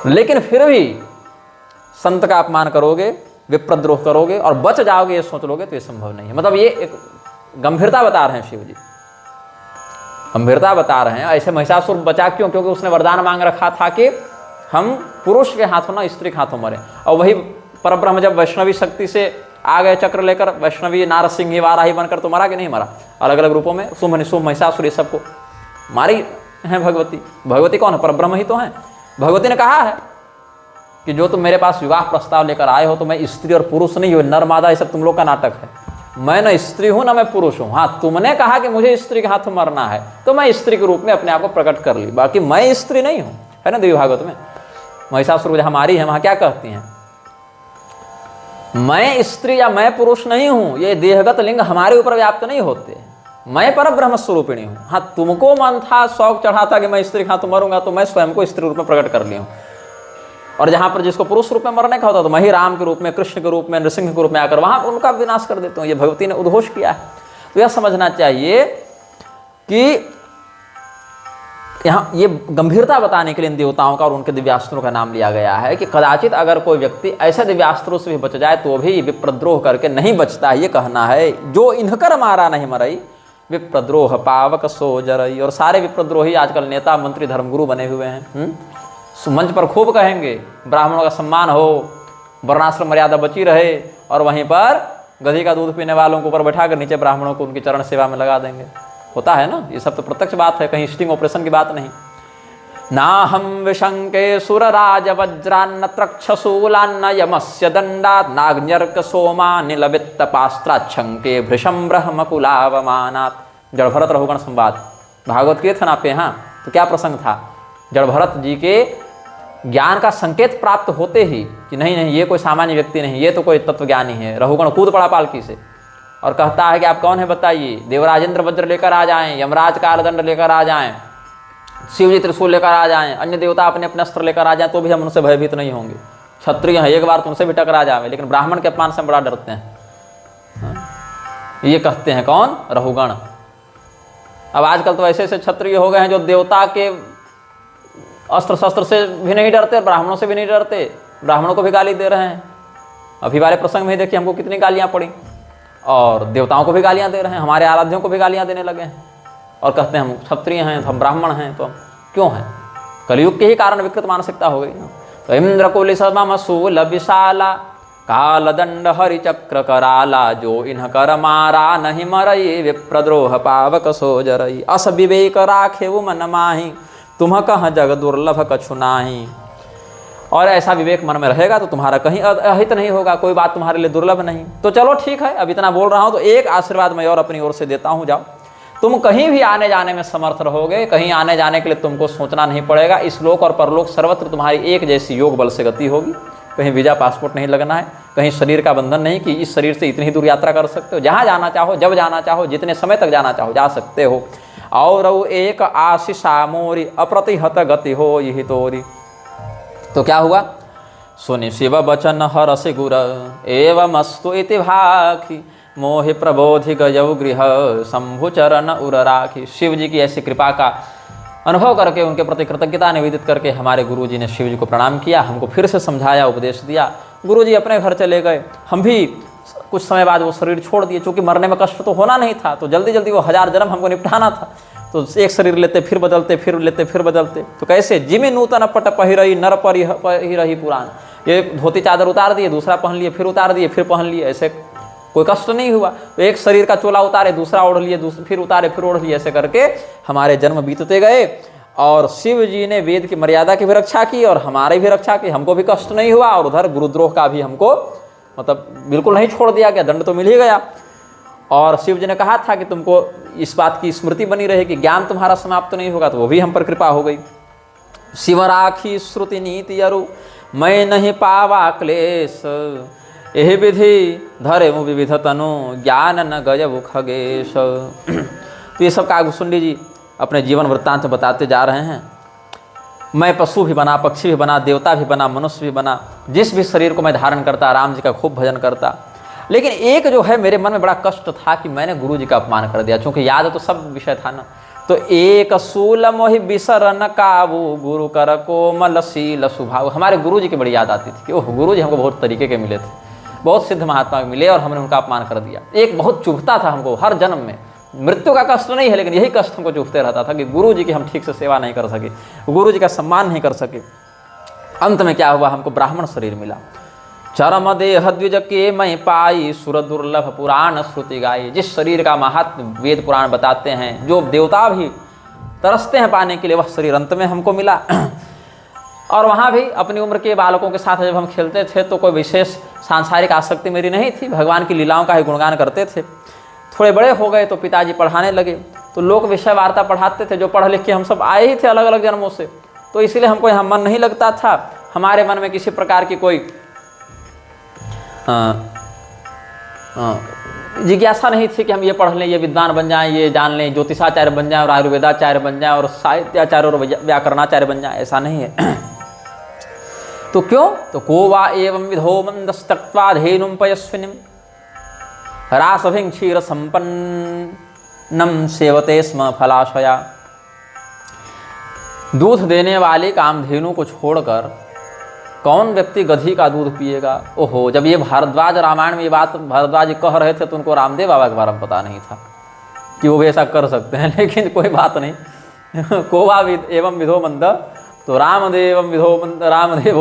लेकिन फिर भी संत का अपमान करोगे, विप्रद्रोह करोगे और बच जाओगे, ये सोच लोगे तो ये संभव नहीं है। मतलब ये एक गंभीरता बता रहे हैं शिव जी, गंभीरता बता रहे हैं। ऐसे महिषासुर बचा क्यों? क्योंकि उसने वरदान मांग रखा था कि हम पुरुष के हाथों ना स्त्री के हाथों मरे। और वही परब्रह्म जब वैष्णवी शक्ति से आ गए चक्र लेकर, वैष्णवी नारसिंह वाराही बनकर, तो मरा कि नहीं मरा? अलग अलग रूपों में शुंभ निशुंभ महिषासुर ये सबको मारी है भगवती। भगवती कौन है? परब्रह्म ही तो है। भगवती ने कहा है कि जो तुम मेरे पास विवाह प्रस्ताव लेकर आए हो तो मैं स्त्री और पुरुष नहीं हूँ, नर मादा ये सब तुम लोग का नाटक है। मैं न स्त्री हूँ न मैं पुरुष हूँ। हाँ, तुमने कहा कि मुझे स्त्री के हाथ मरना है तो मैं स्त्री के रूप में अपने आप को प्रकट कर ली, बाकी मैं स्त्री नहीं हूँ, है ना। देवी भागवत में महिषासुर हमारी है, वहाँ क्या कहती हैं? मैं स्त्री या मैं पुरुष नहीं हूँ, ये देहगत लिंग हमारे ऊपर व्याप्त नहीं होते, मैं परब्रह्म स्वरूपिणी हूँ। हाँ, तुमको मन था, शौक चढ़ा था कि मैं स्त्री के हाथ मरूंगा तो मैं स्वयं को स्त्री रूप में प्रकट कर ली हूँ। और जहाँ पर जिसको पुरुष रूप में मरने का होता तो मैं ही राम के रूप में, कृष्ण के रूप में, नृसिंह के रूप में आकर वहाँ उनका विनाश कर देता हूँ। ये भगवती ने उद्घोष किया है। तो यह समझना चाहिए कि यहाँ ये गंभीरता बताने के लिए इन देवताओं का और उनके दिव्यास्त्रों का नाम लिया गया है कि कदाचित अगर कोई व्यक्ति ऐसे दिव्यास्त्रों से भी बच जाए तो भी विप्रद्रोह करके नहीं बचता। ये कहना है जो इनकर मारा नहीं मरई, विप्रद्रोह पावक सो जरई। और सारे विप्रद्रोही आजकल नेता मंत्री धर्मगुरु बने हुए हैं। मंच पर खूब कहेंगे ब्राह्मणों का सम्मान हो, वर्णाश्रम मर्यादा बची रहे, और वहीं पर गधी का दूध पीने वालों को ऊपर बैठाकर नीचे ब्राह्मणों को उनकी चरण सेवा में लगा देंगे। होता है ना, ये सब तो प्रत्यक्ष बात है, कहीं स्टिंग ऑपरेशन की बात नहीं। ना हम विशंके सुरराज वज्रान्न त्रक्षशूलान्न यमस्य दंडात् नाग्न्यर्क सोमा निलवित्त पास्त्राच्छंके भृशं ब्रह्मकुलावमानात्। जड़भरत रहुगण संवाद भागवत कीर्तन आप यहाँ तो क्या प्रसंग था? जड़भरत जी के ज्ञान का संकेत प्राप्त होते ही कि नहीं नहीं ये कोई सामान्य व्यक्ति नहीं, ये तो कोई तत्वज्ञानी है। रहुगण कूद पड़ा पालकी से और कहता है कि आप कौन है बताइए। देवराजेंद्र वज्र लेकर आ जाएं, यमराज कालदंड लेकर आ जाएं, शिव जी त्रिशूल लेकर आ जाएं, अन्य देवता अपने अपने अस्त्र लेकर आ जाएं, तो भी हम उनसे भयभीत नहीं होंगे। क्षत्रिय हैं, एक बार तो उनसे भी टकरा जाए, लेकिन ब्राह्मण के अपमान से बड़ा डरते हैं। ये कहते हैं कौन? रहुगण। अब आजकल तो ऐसे ऐसे क्षत्रिय हो गए हैं जो देवता के अस्त्र शस्त्र से भी नहीं डरते, ब्राह्मणों से भी नहीं डरते, ब्राह्मणों को भी गाली दे रहे हैं। अभी वाले प्रसंग में देखिए हमको कितनी गालियां पड़ी, और देवताओं को भी गालियां दे रहे हैं, हमारे आराध्यों को भी गालियां देने लगे हैं और कहते हैं हम क्षत्रिय हैं, तो हम ब्राह्मण हैं, तो हम क्यों हैं? कलयुग के ही कारण विकृत मानसिकता हो गई ना। तो इंद्र कुलिशूल विशाला कालदंड हरिचक्र कराला, जो इन्ह कर मारा नहीं मरई विप्रद्रोह पावक सो जरई। अस विवेक राखे वो मन माही, तुम कह जग दुर्लभ कछु नाही। और ऐसा विवेक मन में रहेगा तो तुम्हारा कहीं अहित नहीं होगा, कोई बात तुम्हारे लिए दुर्लभ नहीं। तो चलो ठीक है, अब इतना बोल रहा हूँ तो एक आशीर्वाद मैं और अपनी ओर से देता हूँ, जाओ तुम कहीं भी आने जाने में समर्थ रहोगे, कहीं आने जाने के लिए तुमको सोचना नहीं पड़ेगा। इस लोक और परलोक सर्वत्र तुम्हारी एक जैसी योग बल से गति होगी। कहीं वीजा पासपोर्ट नहीं लगना है, कहीं शरीर का बंधन नहीं कि इस शरीर से इतनी दूर यात्रा कर सकते हो। जहाँ जाना चाहो, जब जाना चाहो, जितने समय तक जाना चाहो जा सकते हो। और एक आशीषा मोरी अप्रतिहत गति हो यही तोरी। तो क्या हुआ, सुनि शिव बचन हरसि गुर एवं अस्तु इति भाखी मोहि प्रबोधि गयौ गृह शंभु चरण उर राखी। शिव जी की ऐसी कृपा का अनुभव करके उनके प्रति कृतज्ञता निवेदित करके हमारे गुरु जी ने शिव जी को प्रणाम किया, हमको फिर से समझाया, उपदेश दिया। गुरु जी अपने घर चले गए। हम भी कुछ समय बाद वो शरीर छोड़ दिए, चूँकि मरने में कष्ट तो होना नहीं था, तो जल्दी जल्दी वो 1000 जन्म हमको निपटाना था। तो एक शरीर लेते फिर बदलते, फिर लेते फिर बदलते। तो कैसे, जिमी नूतन पट पहिरही नर पहिरही पुराण। ये धोती चादर उतार दिए, दूसरा पहन लिए, फिर उतार दिए, फिर पहन लिए, ऐसे कोई कष्ट नहीं हुआ। तो एक शरीर का चोला उतारे, दूसरा ओढ़ लिए, फिर उतारे, फिर ओढ़ लिए, ऐसे करके हमारे जन्म बीतते गए। और शिव जी ने वेद की मर्यादा की भी रक्षा की और हमारी भी रक्षा की, हमको भी कष्ट नहीं हुआ। और उधर गुरुद्रोह का भी हमको मतलब बिल्कुल नहीं छोड़ दिया गया, दंड तो मिल ही गया। और शिव जी ने कहा था कि तुमको इस बात की स्मृति बनी रहेगी, ज्ञान तुम्हारा समाप्त तो नहीं होगा, तो वो भी हम पर कृपा हो गई। शिव राखी श्रुति नीति अरु मैं नहीं पावा क्लेश यही विधि धरे मु विविध तनु ज्ञान न गजब खगेश। तो ये सब कागभूषुंडी जी अपने जीवन वृत्तांत बताते जा रहे हैं। मैं पशु भी बना, पक्षी भी बना, देवता भी बना, मनुष्य भी बना, जिस भी शरीर को मैं धारण करता, राम जी का खूब भजन करता। लेकिन एक जो है मेरे मन में बड़ा कष्ट था कि मैंने गुरु जी का अपमान कर दिया, क्योंकि याद तो सब विषय था ना। तो एक सूल मोहि बिसरन काबू गुरु कर कोमल शील सुभाव। हमारे गुरु जी की बड़ी याद आती थी कि ओह गुरु जी हमको बहुत तरीके के मिले थे, बहुत सिद्ध महात्मा मिले और हमने उनका अपमान कर दिया। एक बहुत चुभता था हमको हर जन्म में, मृत्यु का कष्ट नहीं है लेकिन यही कष्ट हमको चुभते रहता था कि गुरु जी की हम ठीक से सेवा नहीं कर सके, गुरु जी का सम्मान नहीं कर सके। अंत में क्या हुआ, हमको ब्राह्मण शरीर मिला। चरम देह द्विज के मैं पाई सुर दुर्लभ पुराण श्रुति गाई। जिस शरीर का महात्म वेद पुराण बताते हैं, जो देवता भी तरसते हैं पाने के लिए, वह शरीर अंत में हमको मिला। और वहाँ भी अपनी उम्र के बालकों के साथ जब हम खेलते थे तो कोई विशेष सांसारिक आसक्ति मेरी नहीं थी, भगवान की लीलाओं का ही गुणगान करते थे। थोड़े बड़े हो गए तो पिताजी पढ़ाने लगे, तो लोक विषय वार्ता पढ़ाते थे, जो पढ़ लिख के हम सब आए ही थे अलग अलग जन्मों से, तो इसीलिए हमको यहाँ मन नहीं लगता था। हमारे मन में किसी प्रकार की कोई जिज्ञासा नहीं थी कि हम ये पढ़ लें, ये विद्वान बन जाएं, ये जान लें, ज्योतिषाचार्य बन जाएं और आयुर्वेदाचार्य बन जाएं और साहित्याचार्य और व्याकरणाचार्य बन जाएं, ऐसा नहीं है। तो क्यों, तो को वा एवं विधो मंदस्तक्त्वा धेनुं पयस्विनीं रासभिं क्षीर संपन्नम सेवते स्म फलाशया। दूध देने वाली कामधेनु को छोड़कर कौन व्यक्ति गधी का दूध पिएगा। ओहो, जब ये भारद्वाज रामायण में ये बात भारद्वाज कह रहे थे तो उनको रामदेव बाबा के बारे में पता नहीं था कि वो भी ऐसा कर सकते हैं, लेकिन कोई बात नहीं। कोवा एवं विधो मंद, तो रामदेव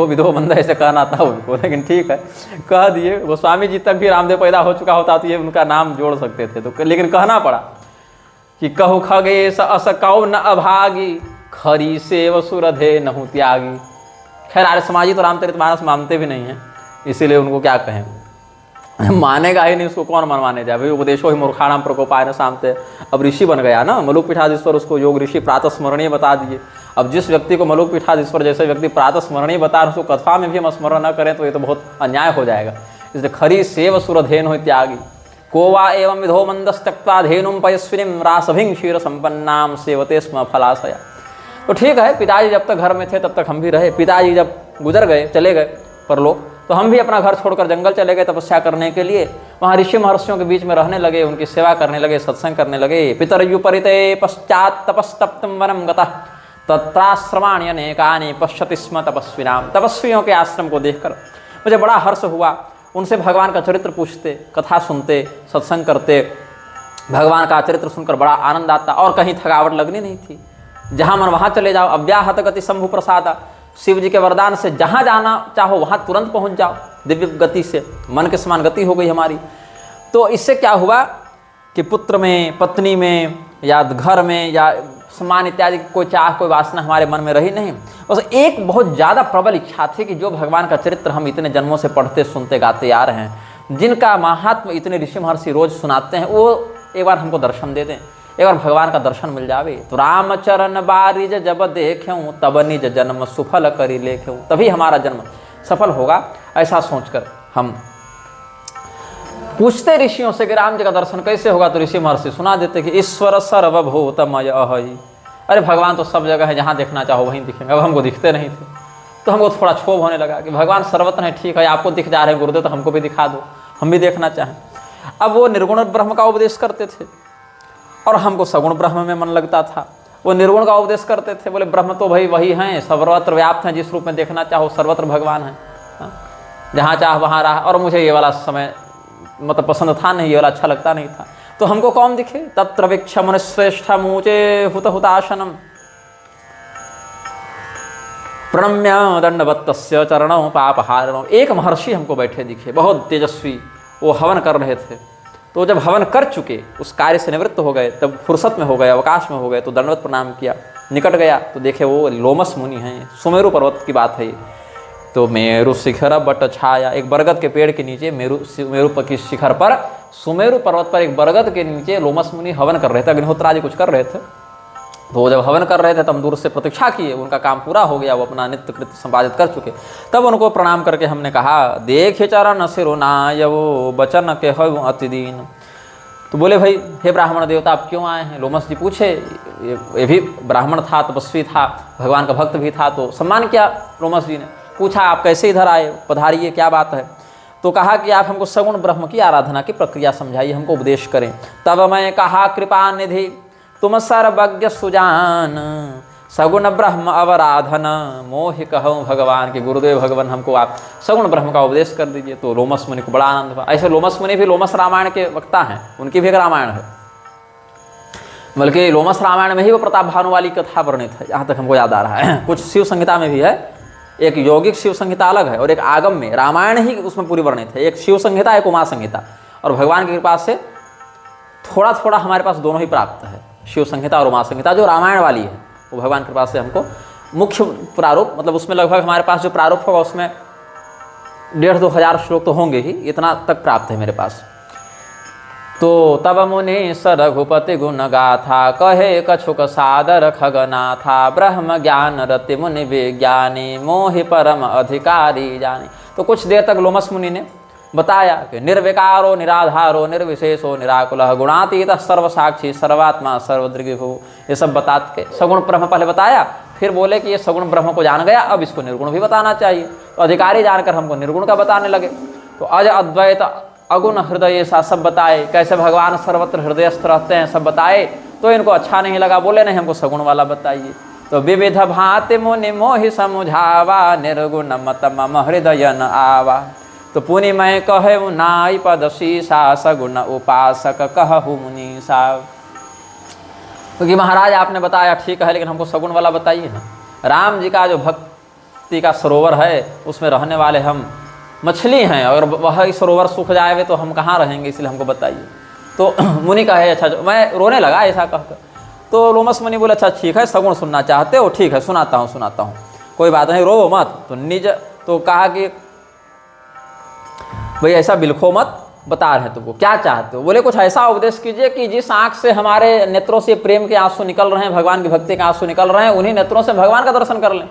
विधो मंद ऐसे कहना था उनको, लेकिन ठीक है कह दिए। वो स्वामी जी तक भी रामदेव पैदा हो चुका होता तो ये उनका नाम जोड़ सकते थे, तो लेकिन कहना पड़ा कि कहु खगेश अस कौ न अभागी खरी सेव सुरधे नहु त्यागी। खैर आर्य समाजी तो रामचरितमानस मानते भी नहीं हैं, इसीलिए उनको क्या कहें, मानेगा ही नहीं, उसको कौन मनवाने जाए भाई। उपदेशो ही मूर्खाणाम प्रकोपाय न शांते। अब ऋषि बन गया ना मलुक पीठाधीश्वर, उसको योग ऋषि प्रातः स्मरणीय बता दिए। अब जिस व्यक्ति को मलुक पीठाधीश्वर जैसे व्यक्ति प्रातः स्मरणीय बता रहे, उसको कथा में भी हम स्मरण न करें तो ये तो बहुत अन्याय हो जाएगा। इसलिए खरी सेव सुरधेन हो त्यागी कोवा एवं विधो मंदस्तक्त्वा धेनुं पयस्विनीं रासभिं क्षीर संपन्नाम सेवते स्म फलाशया। तो ठीक है, पिताजी जब तक घर में थे तब तक हम भी रहे। पिताजी जब गुजर गए, चले गए परलोक, तो हम भी अपना घर छोड़कर जंगल चले गए तपस्या करने के लिए। वहाँ ऋषि महर्षियों के बीच में रहने लगे, उनकी सेवा करने लगे, सत्संग करने लगे। पितर्युपरिते पश्चात तपस्तप्तं वनं गतः तत्राश्रमाणि अनेकानि पश्यति स्म तपस्विनाम। तपस्वियों के आश्रम को देखकर मुझे बड़ा हर्ष हुआ। उनसे भगवान का चरित्र पूछते, कथा सुनते, सत्संग करते, भगवान का चरित्र सुनकर बड़ा आनंद आता और कहीं थकावट लगनी नहीं थी। जहाँ मन वहाँ चले जाओ, अव्याहत गति शंभु प्रसादा। शिव जी के वरदान से जहाँ जाना चाहो वहाँ तुरंत पहुँच जाओ, दिव्य गति से मन के समान गति हो गई हमारी। तो इससे क्या हुआ कि पुत्र में, पत्नी में या घर में या सम्मान इत्यादि की कोई चाह, कोई वासना हमारे मन में रही नहीं। बस एक बहुत ज़्यादा प्रबल इच्छा थी कि जो भगवान का चरित्र हम इतने जन्मों से पढ़ते सुनते गाते आ रहे हैं, जिनका महात्म इतने ऋषि महर्षि रोज सुनाते हैं, वो एक बार हमको दर्शन दे दें, एक बार भगवान का दर्शन मिल जावे। तो रामचरण बारिज जब देखें तब निज जन्म सुफल करी लेखें, तभी हमारा जन्म सफल होगा। ऐसा सोचकर हम पूछते ऋषियों से कि राम जी का दर्शन कैसे होगा, तो ऋषि महर्षि सुना देते कि ईश्वर सर्वभूतमय अहै। अरे भगवान तो सब जगह है, जहाँ देखना चाहो वहीं दिखेंगे। अब हमको दिखते नहीं थे तो हमको थोड़ा क्षोभ होने लगा कि भगवान सर्वत्र है, ठीक है, आपको दिख जा रहे हैं गुरुदेव, तो हमको भी दिखा दो, हम भी देखना चाहें। अब वो निर्गुण ब्रह्म का उपदेश करते थे और हमको सगुण ब्रह्म में मन लगता था। वो निर्गुण का उपदेश करते थे, बोले ब्रह्म तो भाई वही हैं, सर्वत्र व्याप्त हैं, जिस रूप में देखना चाहो सर्वत्र भगवान है, जहाँ चाह वहाँ रहा। और मुझे ये वाला समय मतलब पसंद था नहीं, ये वाला अच्छा लगता नहीं था। तो हमको कौन दिखे, तत्र वीक्ष मुनिश्रेष्ठ मूचे हुत हुताशनम प्रणम्य दंडवत्तस्य चरणों पापहारणों। एक महर्षि हमको बैठे दिखे, बहुत तेजस्वी, वो हवन कर रहे थे। तो जब हवन कर चुके, उस कार्य से निवृत्त हो गए, तब फुर्सत में हो गए, अवकाश में हो गए, तो दंडवत प्रणाम किया। निकट गया तो देखे वो लोमस मुनि हैं, सुमेरु पर्वत की बात है ये। तो मेरु शिखर बट छाया, एक बरगद के पेड़ के नीचे, मेरु की शिखर पर, सुमेरु पर्वत पर एक बरगद के नीचे लोमस मुनि हवन कर रहे थे, अग्निहोत्र आदि कुछ कर रहे थे। तो जब हवन कर रहे थे तब दूर से प्रतीक्षा किए, उनका काम पूरा हो गया, वो अपना नित्य कृत्य संपादित कर चुके। तब उनको प्रणाम करके हमने कहा, देखे चरण सिरुनाय वो बचन के हो अतिदीन। तो बोले भाई हे ब्राह्मण देवता आप क्यों आए हैं। लोमस जी पूछे, ये भी ब्राह्मण था, तपस्वी था, भगवान का भक्त भी था, तो सम्मान किया। लोमस जी ने पूछा आप कैसे इधर आए, पधारिए, क्या बात है। तो कहा कि आप हमको सगुण ब्रह्म की आराधना की प्रक्रिया समझाइए, हमको उपदेश करें। तब मैं कहा कृपा निधि तुम सर्वज्ञ सुजान, सगुण ब्रह्म अवराधन मोहि कहूँ भगवान के। गुरुदेव भगवान हमको आप सगुण ब्रह्म का उपदेश कर दीजिए। तो लोमस मुनि को बड़ा आनंद हुआ। ऐसे लोमस मुनि भी लोमस रामायण के वक्ता हैं, उनकी भी एक रामायण है, बल्कि लोमस रामायण में ही वो प्रताप भानु वाली कथा वर्णित है, जहाँ तक हमको याद आ रहा है। कुछ शिव संहिता में भी है, एक यौगिक शिव संहिता अलग है और एक आगम में, रामायण ही उसमें पूरी वर्णित है। एक शिव संहिता, एक उमा संहिता, और भगवान की कृपा से थोड़ा थोड़ा हमारे पास दोनों ही प्राप्त है, शिव संहिता और उमा संहिता। जो रामायण वाली है वो भगवान की कृपा से हमको मुख्य प्रारूप, मतलब उसमें लगभग हमारे पास जो प्रारूप होगा उसमें 1,500-2 हज़ार श्लोक तो होंगे ही, इतना तक प्राप्त है मेरे पास। तो तब मुनि रघुपति गुण गाथा, कहे कछुक सादर खगनाथा, ब्रह्म ज्ञान रति मुनि विज्ञानी, मोहि परम अधिकारी जानी। तो कुछ देर तक लोमस मुनि ने बताया कि निर्विकारो निराधारो निर्विशेषो निराकुलः गुणातीत सर्वसाक्षी सर्वात्मा सर्वदृग्भु, ये सब बता के सगुण ब्रह्म पहले बताया, फिर बोले कि ये सगुण ब्रह्म को जान गया, अब इसको निर्गुण भी बताना चाहिए। तो अधिकारी जानकर हमको निर्गुण का बताने लगे। तो अज अद्वैत अगुण हृदय सा सब बताए, कैसे भगवान सर्वत्र हृदयस्थ रहते हैं सब बताए। तो इनको अच्छा नहीं लगा, बोले नहीं हमको सगुण वाला बताइए। तो विविध भांति मुनि मोहि समुझावा, निर्गुण मत मम हृदय न आवा। तो पुनि मैं कहूँ नाई पद शीसा, सगुण उपासक कहूँ मुनीसा। क्योंकि महाराज आपने बताया ठीक है, लेकिन हमको सगुण वाला बताइए ना। राम जी का जो भक्ति का सरोवर है उसमें रहने वाले हम मछली हैं, अगर वह सरोवर सूख जाए तो हम कहाँ रहेंगे, इसलिए हमको बताइए। तो मुनि कहे अच्छा, जो मैं रोने लगा ऐसा कहकर। तो लोमस मुनि बोले अच्छा ठीक है, सगुण सुनना चाहते हो, ठीक है सुनाता हूँ, कोई बात नहीं, रो मत। तो निज तो कहा कि भाई ऐसा बिल्खो मत, बता रहे तुमको क्या चाहते हो। बोले कुछ ऐसा उपदेश कीजिए कि जिस आँख से हमारे नेत्रों से प्रेम के आंसू निकल रहे हैं, भगवान की भक्ति के आंसू निकल रहे हैं, उन्हीं नेत्रों से भगवान का दर्शन कर लें।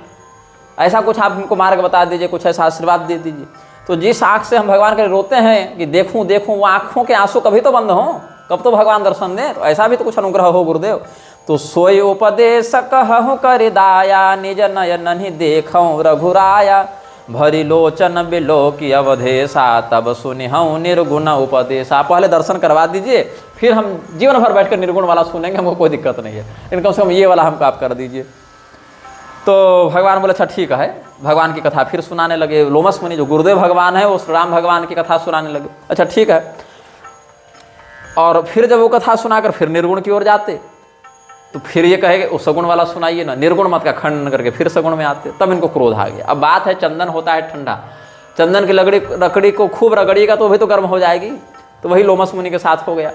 ऐसा कुछ आप हमको मार्ग बता दीजिए, कुछ ऐसा आशीर्वाद दे दीजिए। तो जिस आँख से हम भगवान के लिए रोते हैं कि देखूं देखूं, वो आँखों के आंसू कभी तो बंद हों, कब तो भगवान दर्शन दें। तो ऐसा भी तो कुछ अनुग्रह हो गुरुदेव। तो सोई उपदेश कहूँ कर दाया, निज नयन देखूं रघुराया, भरी लोचन बिलो की अवधेशा, तब सुनिहूँ निर्गुण उपदेशा। पहले दर्शन करवा दीजिए, फिर हम जीवन भर बैठकर निर्गुण वाला सुनेंगे, हमको कोई दिक्कत नहीं है, लेकिन कम से कम ये वाला हमको आप कर दीजिए। तो भगवान बोले अच्छा ठीक है, भगवान की कथा फिर सुनाने लगे। लोमस मुनि जो गुरुदेव भगवान है वो राम भगवान की कथा सुनाने लगे। अच्छा ठीक है, और फिर जब वो कथा सुनाकर फिर निर्गुण की ओर जाते, तो फिर ये कहे वो सगुण वाला सुनाइए ना, निर्गुण मत का खंडन करके फिर सगुण में आते। तब इनको क्रोध आ गया। अब बात है चंदन होता है ठंडा, चंदन की लकड़ी को खूब रगड़िएगा तो भी तो गर्म हो जाएगी। तो वही लोमस मुनि के साथ हो गया।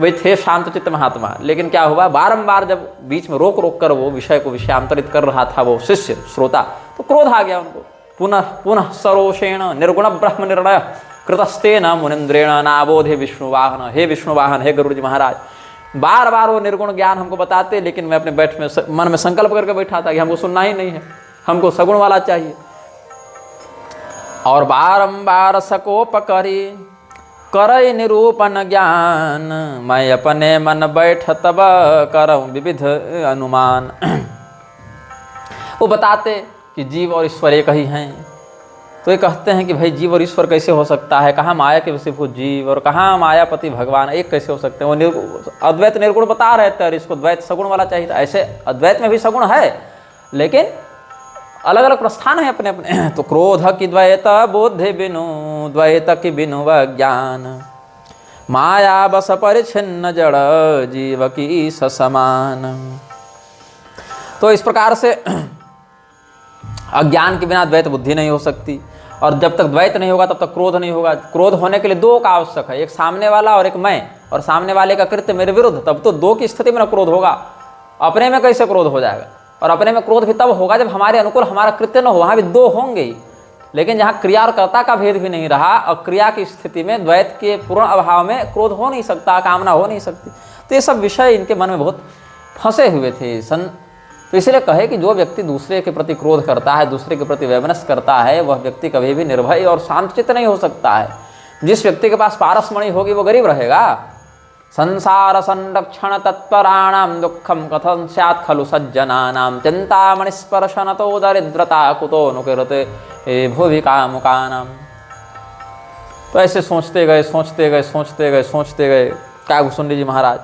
वे थे शांत चित्त महात्मा, लेकिन क्या हुआ, बारंबार जब बीच में रोक रोक कर वो विषय को विषयांतरित कर रहा था वो शिष्य श्रोता, तो क्रोध आ गया उनको। पुनः पुनः सरोषेण निर्गुण ब्रह्म निर्णय कृतस्तेन मुनिन्द्रेण नाबोधे विष्णुवाहन। हे विष्णुवाहन, हे गुरु जी महाराज, बार बार वो निर्गुण ज्ञान हमको बताते, लेकिन मैं अपने बैठ में मन में संकल्प करके बैठा था कि हमको सुनना ही नहीं है, हमको सगुण वाला चाहिए। और बारंबार सकोप करी करई निरूपण ज्ञान, मैं अपने मन बैठ तब करऊं विविध अनुमान। वो बताते कि जीव और ईश्वर एक ही हैं, तो ये कहते हैं कि भाई जीव और ईश्वर कैसे हो सकता है, कहाँ माया के वशीभूत जीव और कहाँ मायापति भगवान, एक कैसे हो सकते हैं। वो अद्वैत निर्गुण बता रहे थे और इसको द्वैत सगुण वाला चाहिए था। ऐसे अद्वैत में भी सगुण है, लेकिन अलग अलग प्रस्थान है अपने अपने। तो क्रोध की द्वैत बुद्धि बिनु, द्वैत की बिनु ज्ञान, माया बस परिच्छिन्न जड़ जीव की समान। तो इस प्रकार से अज्ञान के बिना द्वैत बुद्धि नहीं हो सकती, और जब तक द्वैत नहीं होगा तब तक क्रोध नहीं होगा। क्रोध होने के लिए दो का आवश्यक है, एक सामने वाला और एक मैं, और सामने वाले का कृत्य मेरे विरुद्ध, तब तो दो की स्थिति में न क्रोध होगा। अपने में कैसे क्रोध हो जाएगा, और अपने में क्रोध भी तब होगा जब हमारे अनुकूल हमारा कृत्य न हो, वहाँ भी दो होंगे ही। लेकिन जहाँ क्रिया और कर्ता का भेद भी नहीं रहा, और क्रिया की स्थिति में द्वैत के पूर्ण अभाव में क्रोध हो नहीं सकता, कामना हो नहीं सकती। तो ये सब विषय इनके मन में बहुत फंसे हुए थे। तो इसलिए कहे कि जो व्यक्ति दूसरे के प्रति क्रोध करता है, दूसरे के प्रति वैमनस्य करता है, वह व्यक्ति कभी भी निर्भय और शांतचित्त नहीं हो सकता है। जिस व्यक्ति के पास पारसमणि होगी वो गरीब रहेगा। संसार संरक्षण तत्पराणाम दुखम कथं स्यात् खलु सज्जनानां, चिंतामणि स्पर्शन तो दरिद्रता कुतो नुकीर्ते भुवि कामुकानां। तो ऐसे सोचते गए सोचते गए सोचते गए सोचते गए कागभूषुंडी जी महाराज,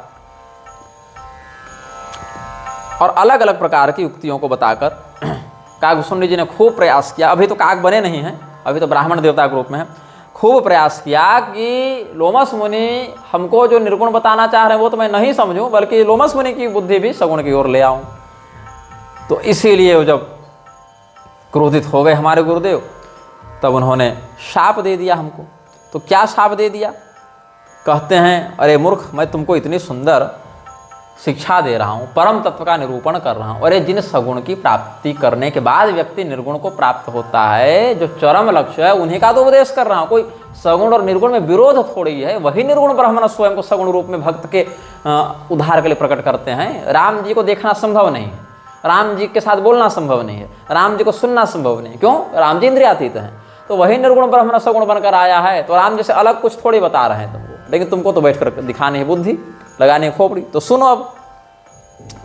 और अलग अलग प्रकार की युक्तियों को बताकर कागभूषुंडी जी ने खूब प्रयास किया। अभी तो काग बने नहीं हैं, अभी तो ब्राह्मण देवता के रूप में है। खूब प्रयास किया कि लोमस मुनि हमको जो निर्गुण बताना चाह रहे हैं वो तो मैं नहीं समझूं, बल्कि लोमस मुनि की बुद्धि भी सगुण की ओर ले आऊं। तो इसीलिए जब क्रोधित हो गए हमारे गुरुदेव, तब उन्होंने शाप दे दिया हमको। तो क्या शाप दे दिया, कहते हैं, अरे मूर्ख, मैं तुमको इतनी सुंदर शिक्षा दे रहा हूँ, परम तत्व का निरूपण कर रहा हूँ, अरे जिन सगुण की प्राप्ति करने के बाद व्यक्ति निर्गुण को प्राप्त होता है, जो चरम लक्ष्य है, उन्हीं का तो उपदेश कर रहा हूँ। कोई सगुण और निर्गुण में विरोध थोड़ी है। वही निर्गुण ब्रह्मन स्वयं को सगुण रूप में भक्त के उद्धार के लिए प्रकट करते हैं। राम जी को देखना संभव नहीं है, राम जी के साथ बोलना संभव नहीं है, राम जी को सुनना संभव नहीं है। क्यों? राम जी इंद्रियातीत हैं। तो वही निर्गुण ब्रह्मन सगुण बनकर आया है, तो राम जैसे अलग कुछ थोड़ी बता रहे हैं तुमको, लेकिन तुमको तो बैठ कर दिखानी है बुद्धि, लगानी है खोपड़ी। तो सुनो अब।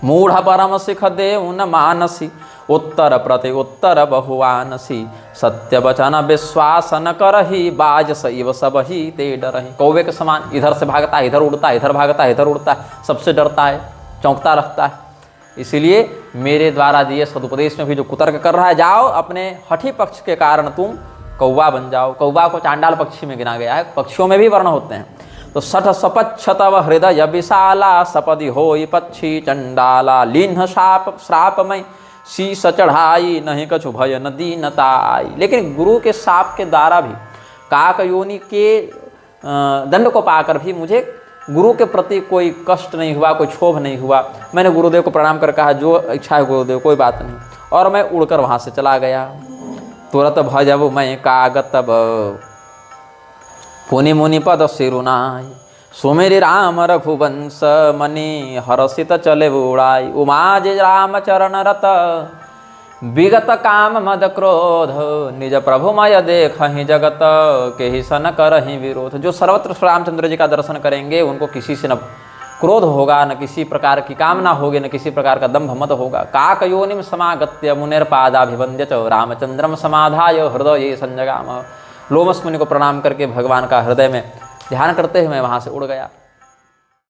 मूढ़ परम सिख देव न मानसी, उत्तर प्रति उत्तर बहुआनसी, सत्य वचन विश्वास न करही, बाज सईव सब ही ते डरही। कौवे के समान इधर से भागता है, इधर उड़ता है, इधर भागता है, इधर उड़ता है, सबसे डरता है, चौंकता रहता है। इसीलिए मेरे द्वारा दिए सदुपदेश में भी जो कुतर्क कर रहा है, जाओ अपने हठी पक्ष के कारण तुम कौवा बन जाओ। कौवा को चांडाल पक्षी में गिना गया है, पक्षियों में भी वर्ण होते हैं। तो सठ सपच्छतव हृदय विशाला, सपदि होई पक्षी चंडाला, लीन्ह शाप श्रापमय शीश चढ़ाई, नहीं कछु भय न दीनता आई। लेकिन गुरु के शाप के द्वारा भी, काक योनि के दंड को पाकर भी मुझे गुरु के प्रति कोई कष्ट नहीं हुआ, कोई क्षोभ नहीं हुआ। मैंने गुरुदेव को प्रणाम कर कहा, जो इच्छा है गुरुदेव, कोई बात नहीं, और मैं उड़कर वहाँ से चला गया। तुरत भजब मैं कागतब, पुनि मुनि पद सिरुनाई, सुमेरि राम रघुवंश मणि, हरसित चले उड़ाई। उमाज राम चरण रत, विगत काम मद क्रोध, निज प्रभुमय देखहि जगत, के ही सन करहि विरोध। जो सर्वत्र रामचंद्र जी का दर्शन करेंगे, उनको किसी से न क्रोध होगा, न किसी प्रकार की कामना होगी, न किसी प्रकार का दंभ मत होगा। काक योनिम समागत्य मुनिर्पादाभिवंद्य च, रामचंद्रम समाधाय हृदय संजगाम। लोमस मुनि को प्रणाम करके भगवान का हृदय में ध्यान करते हुए मैं वहाँ से उड़ गया।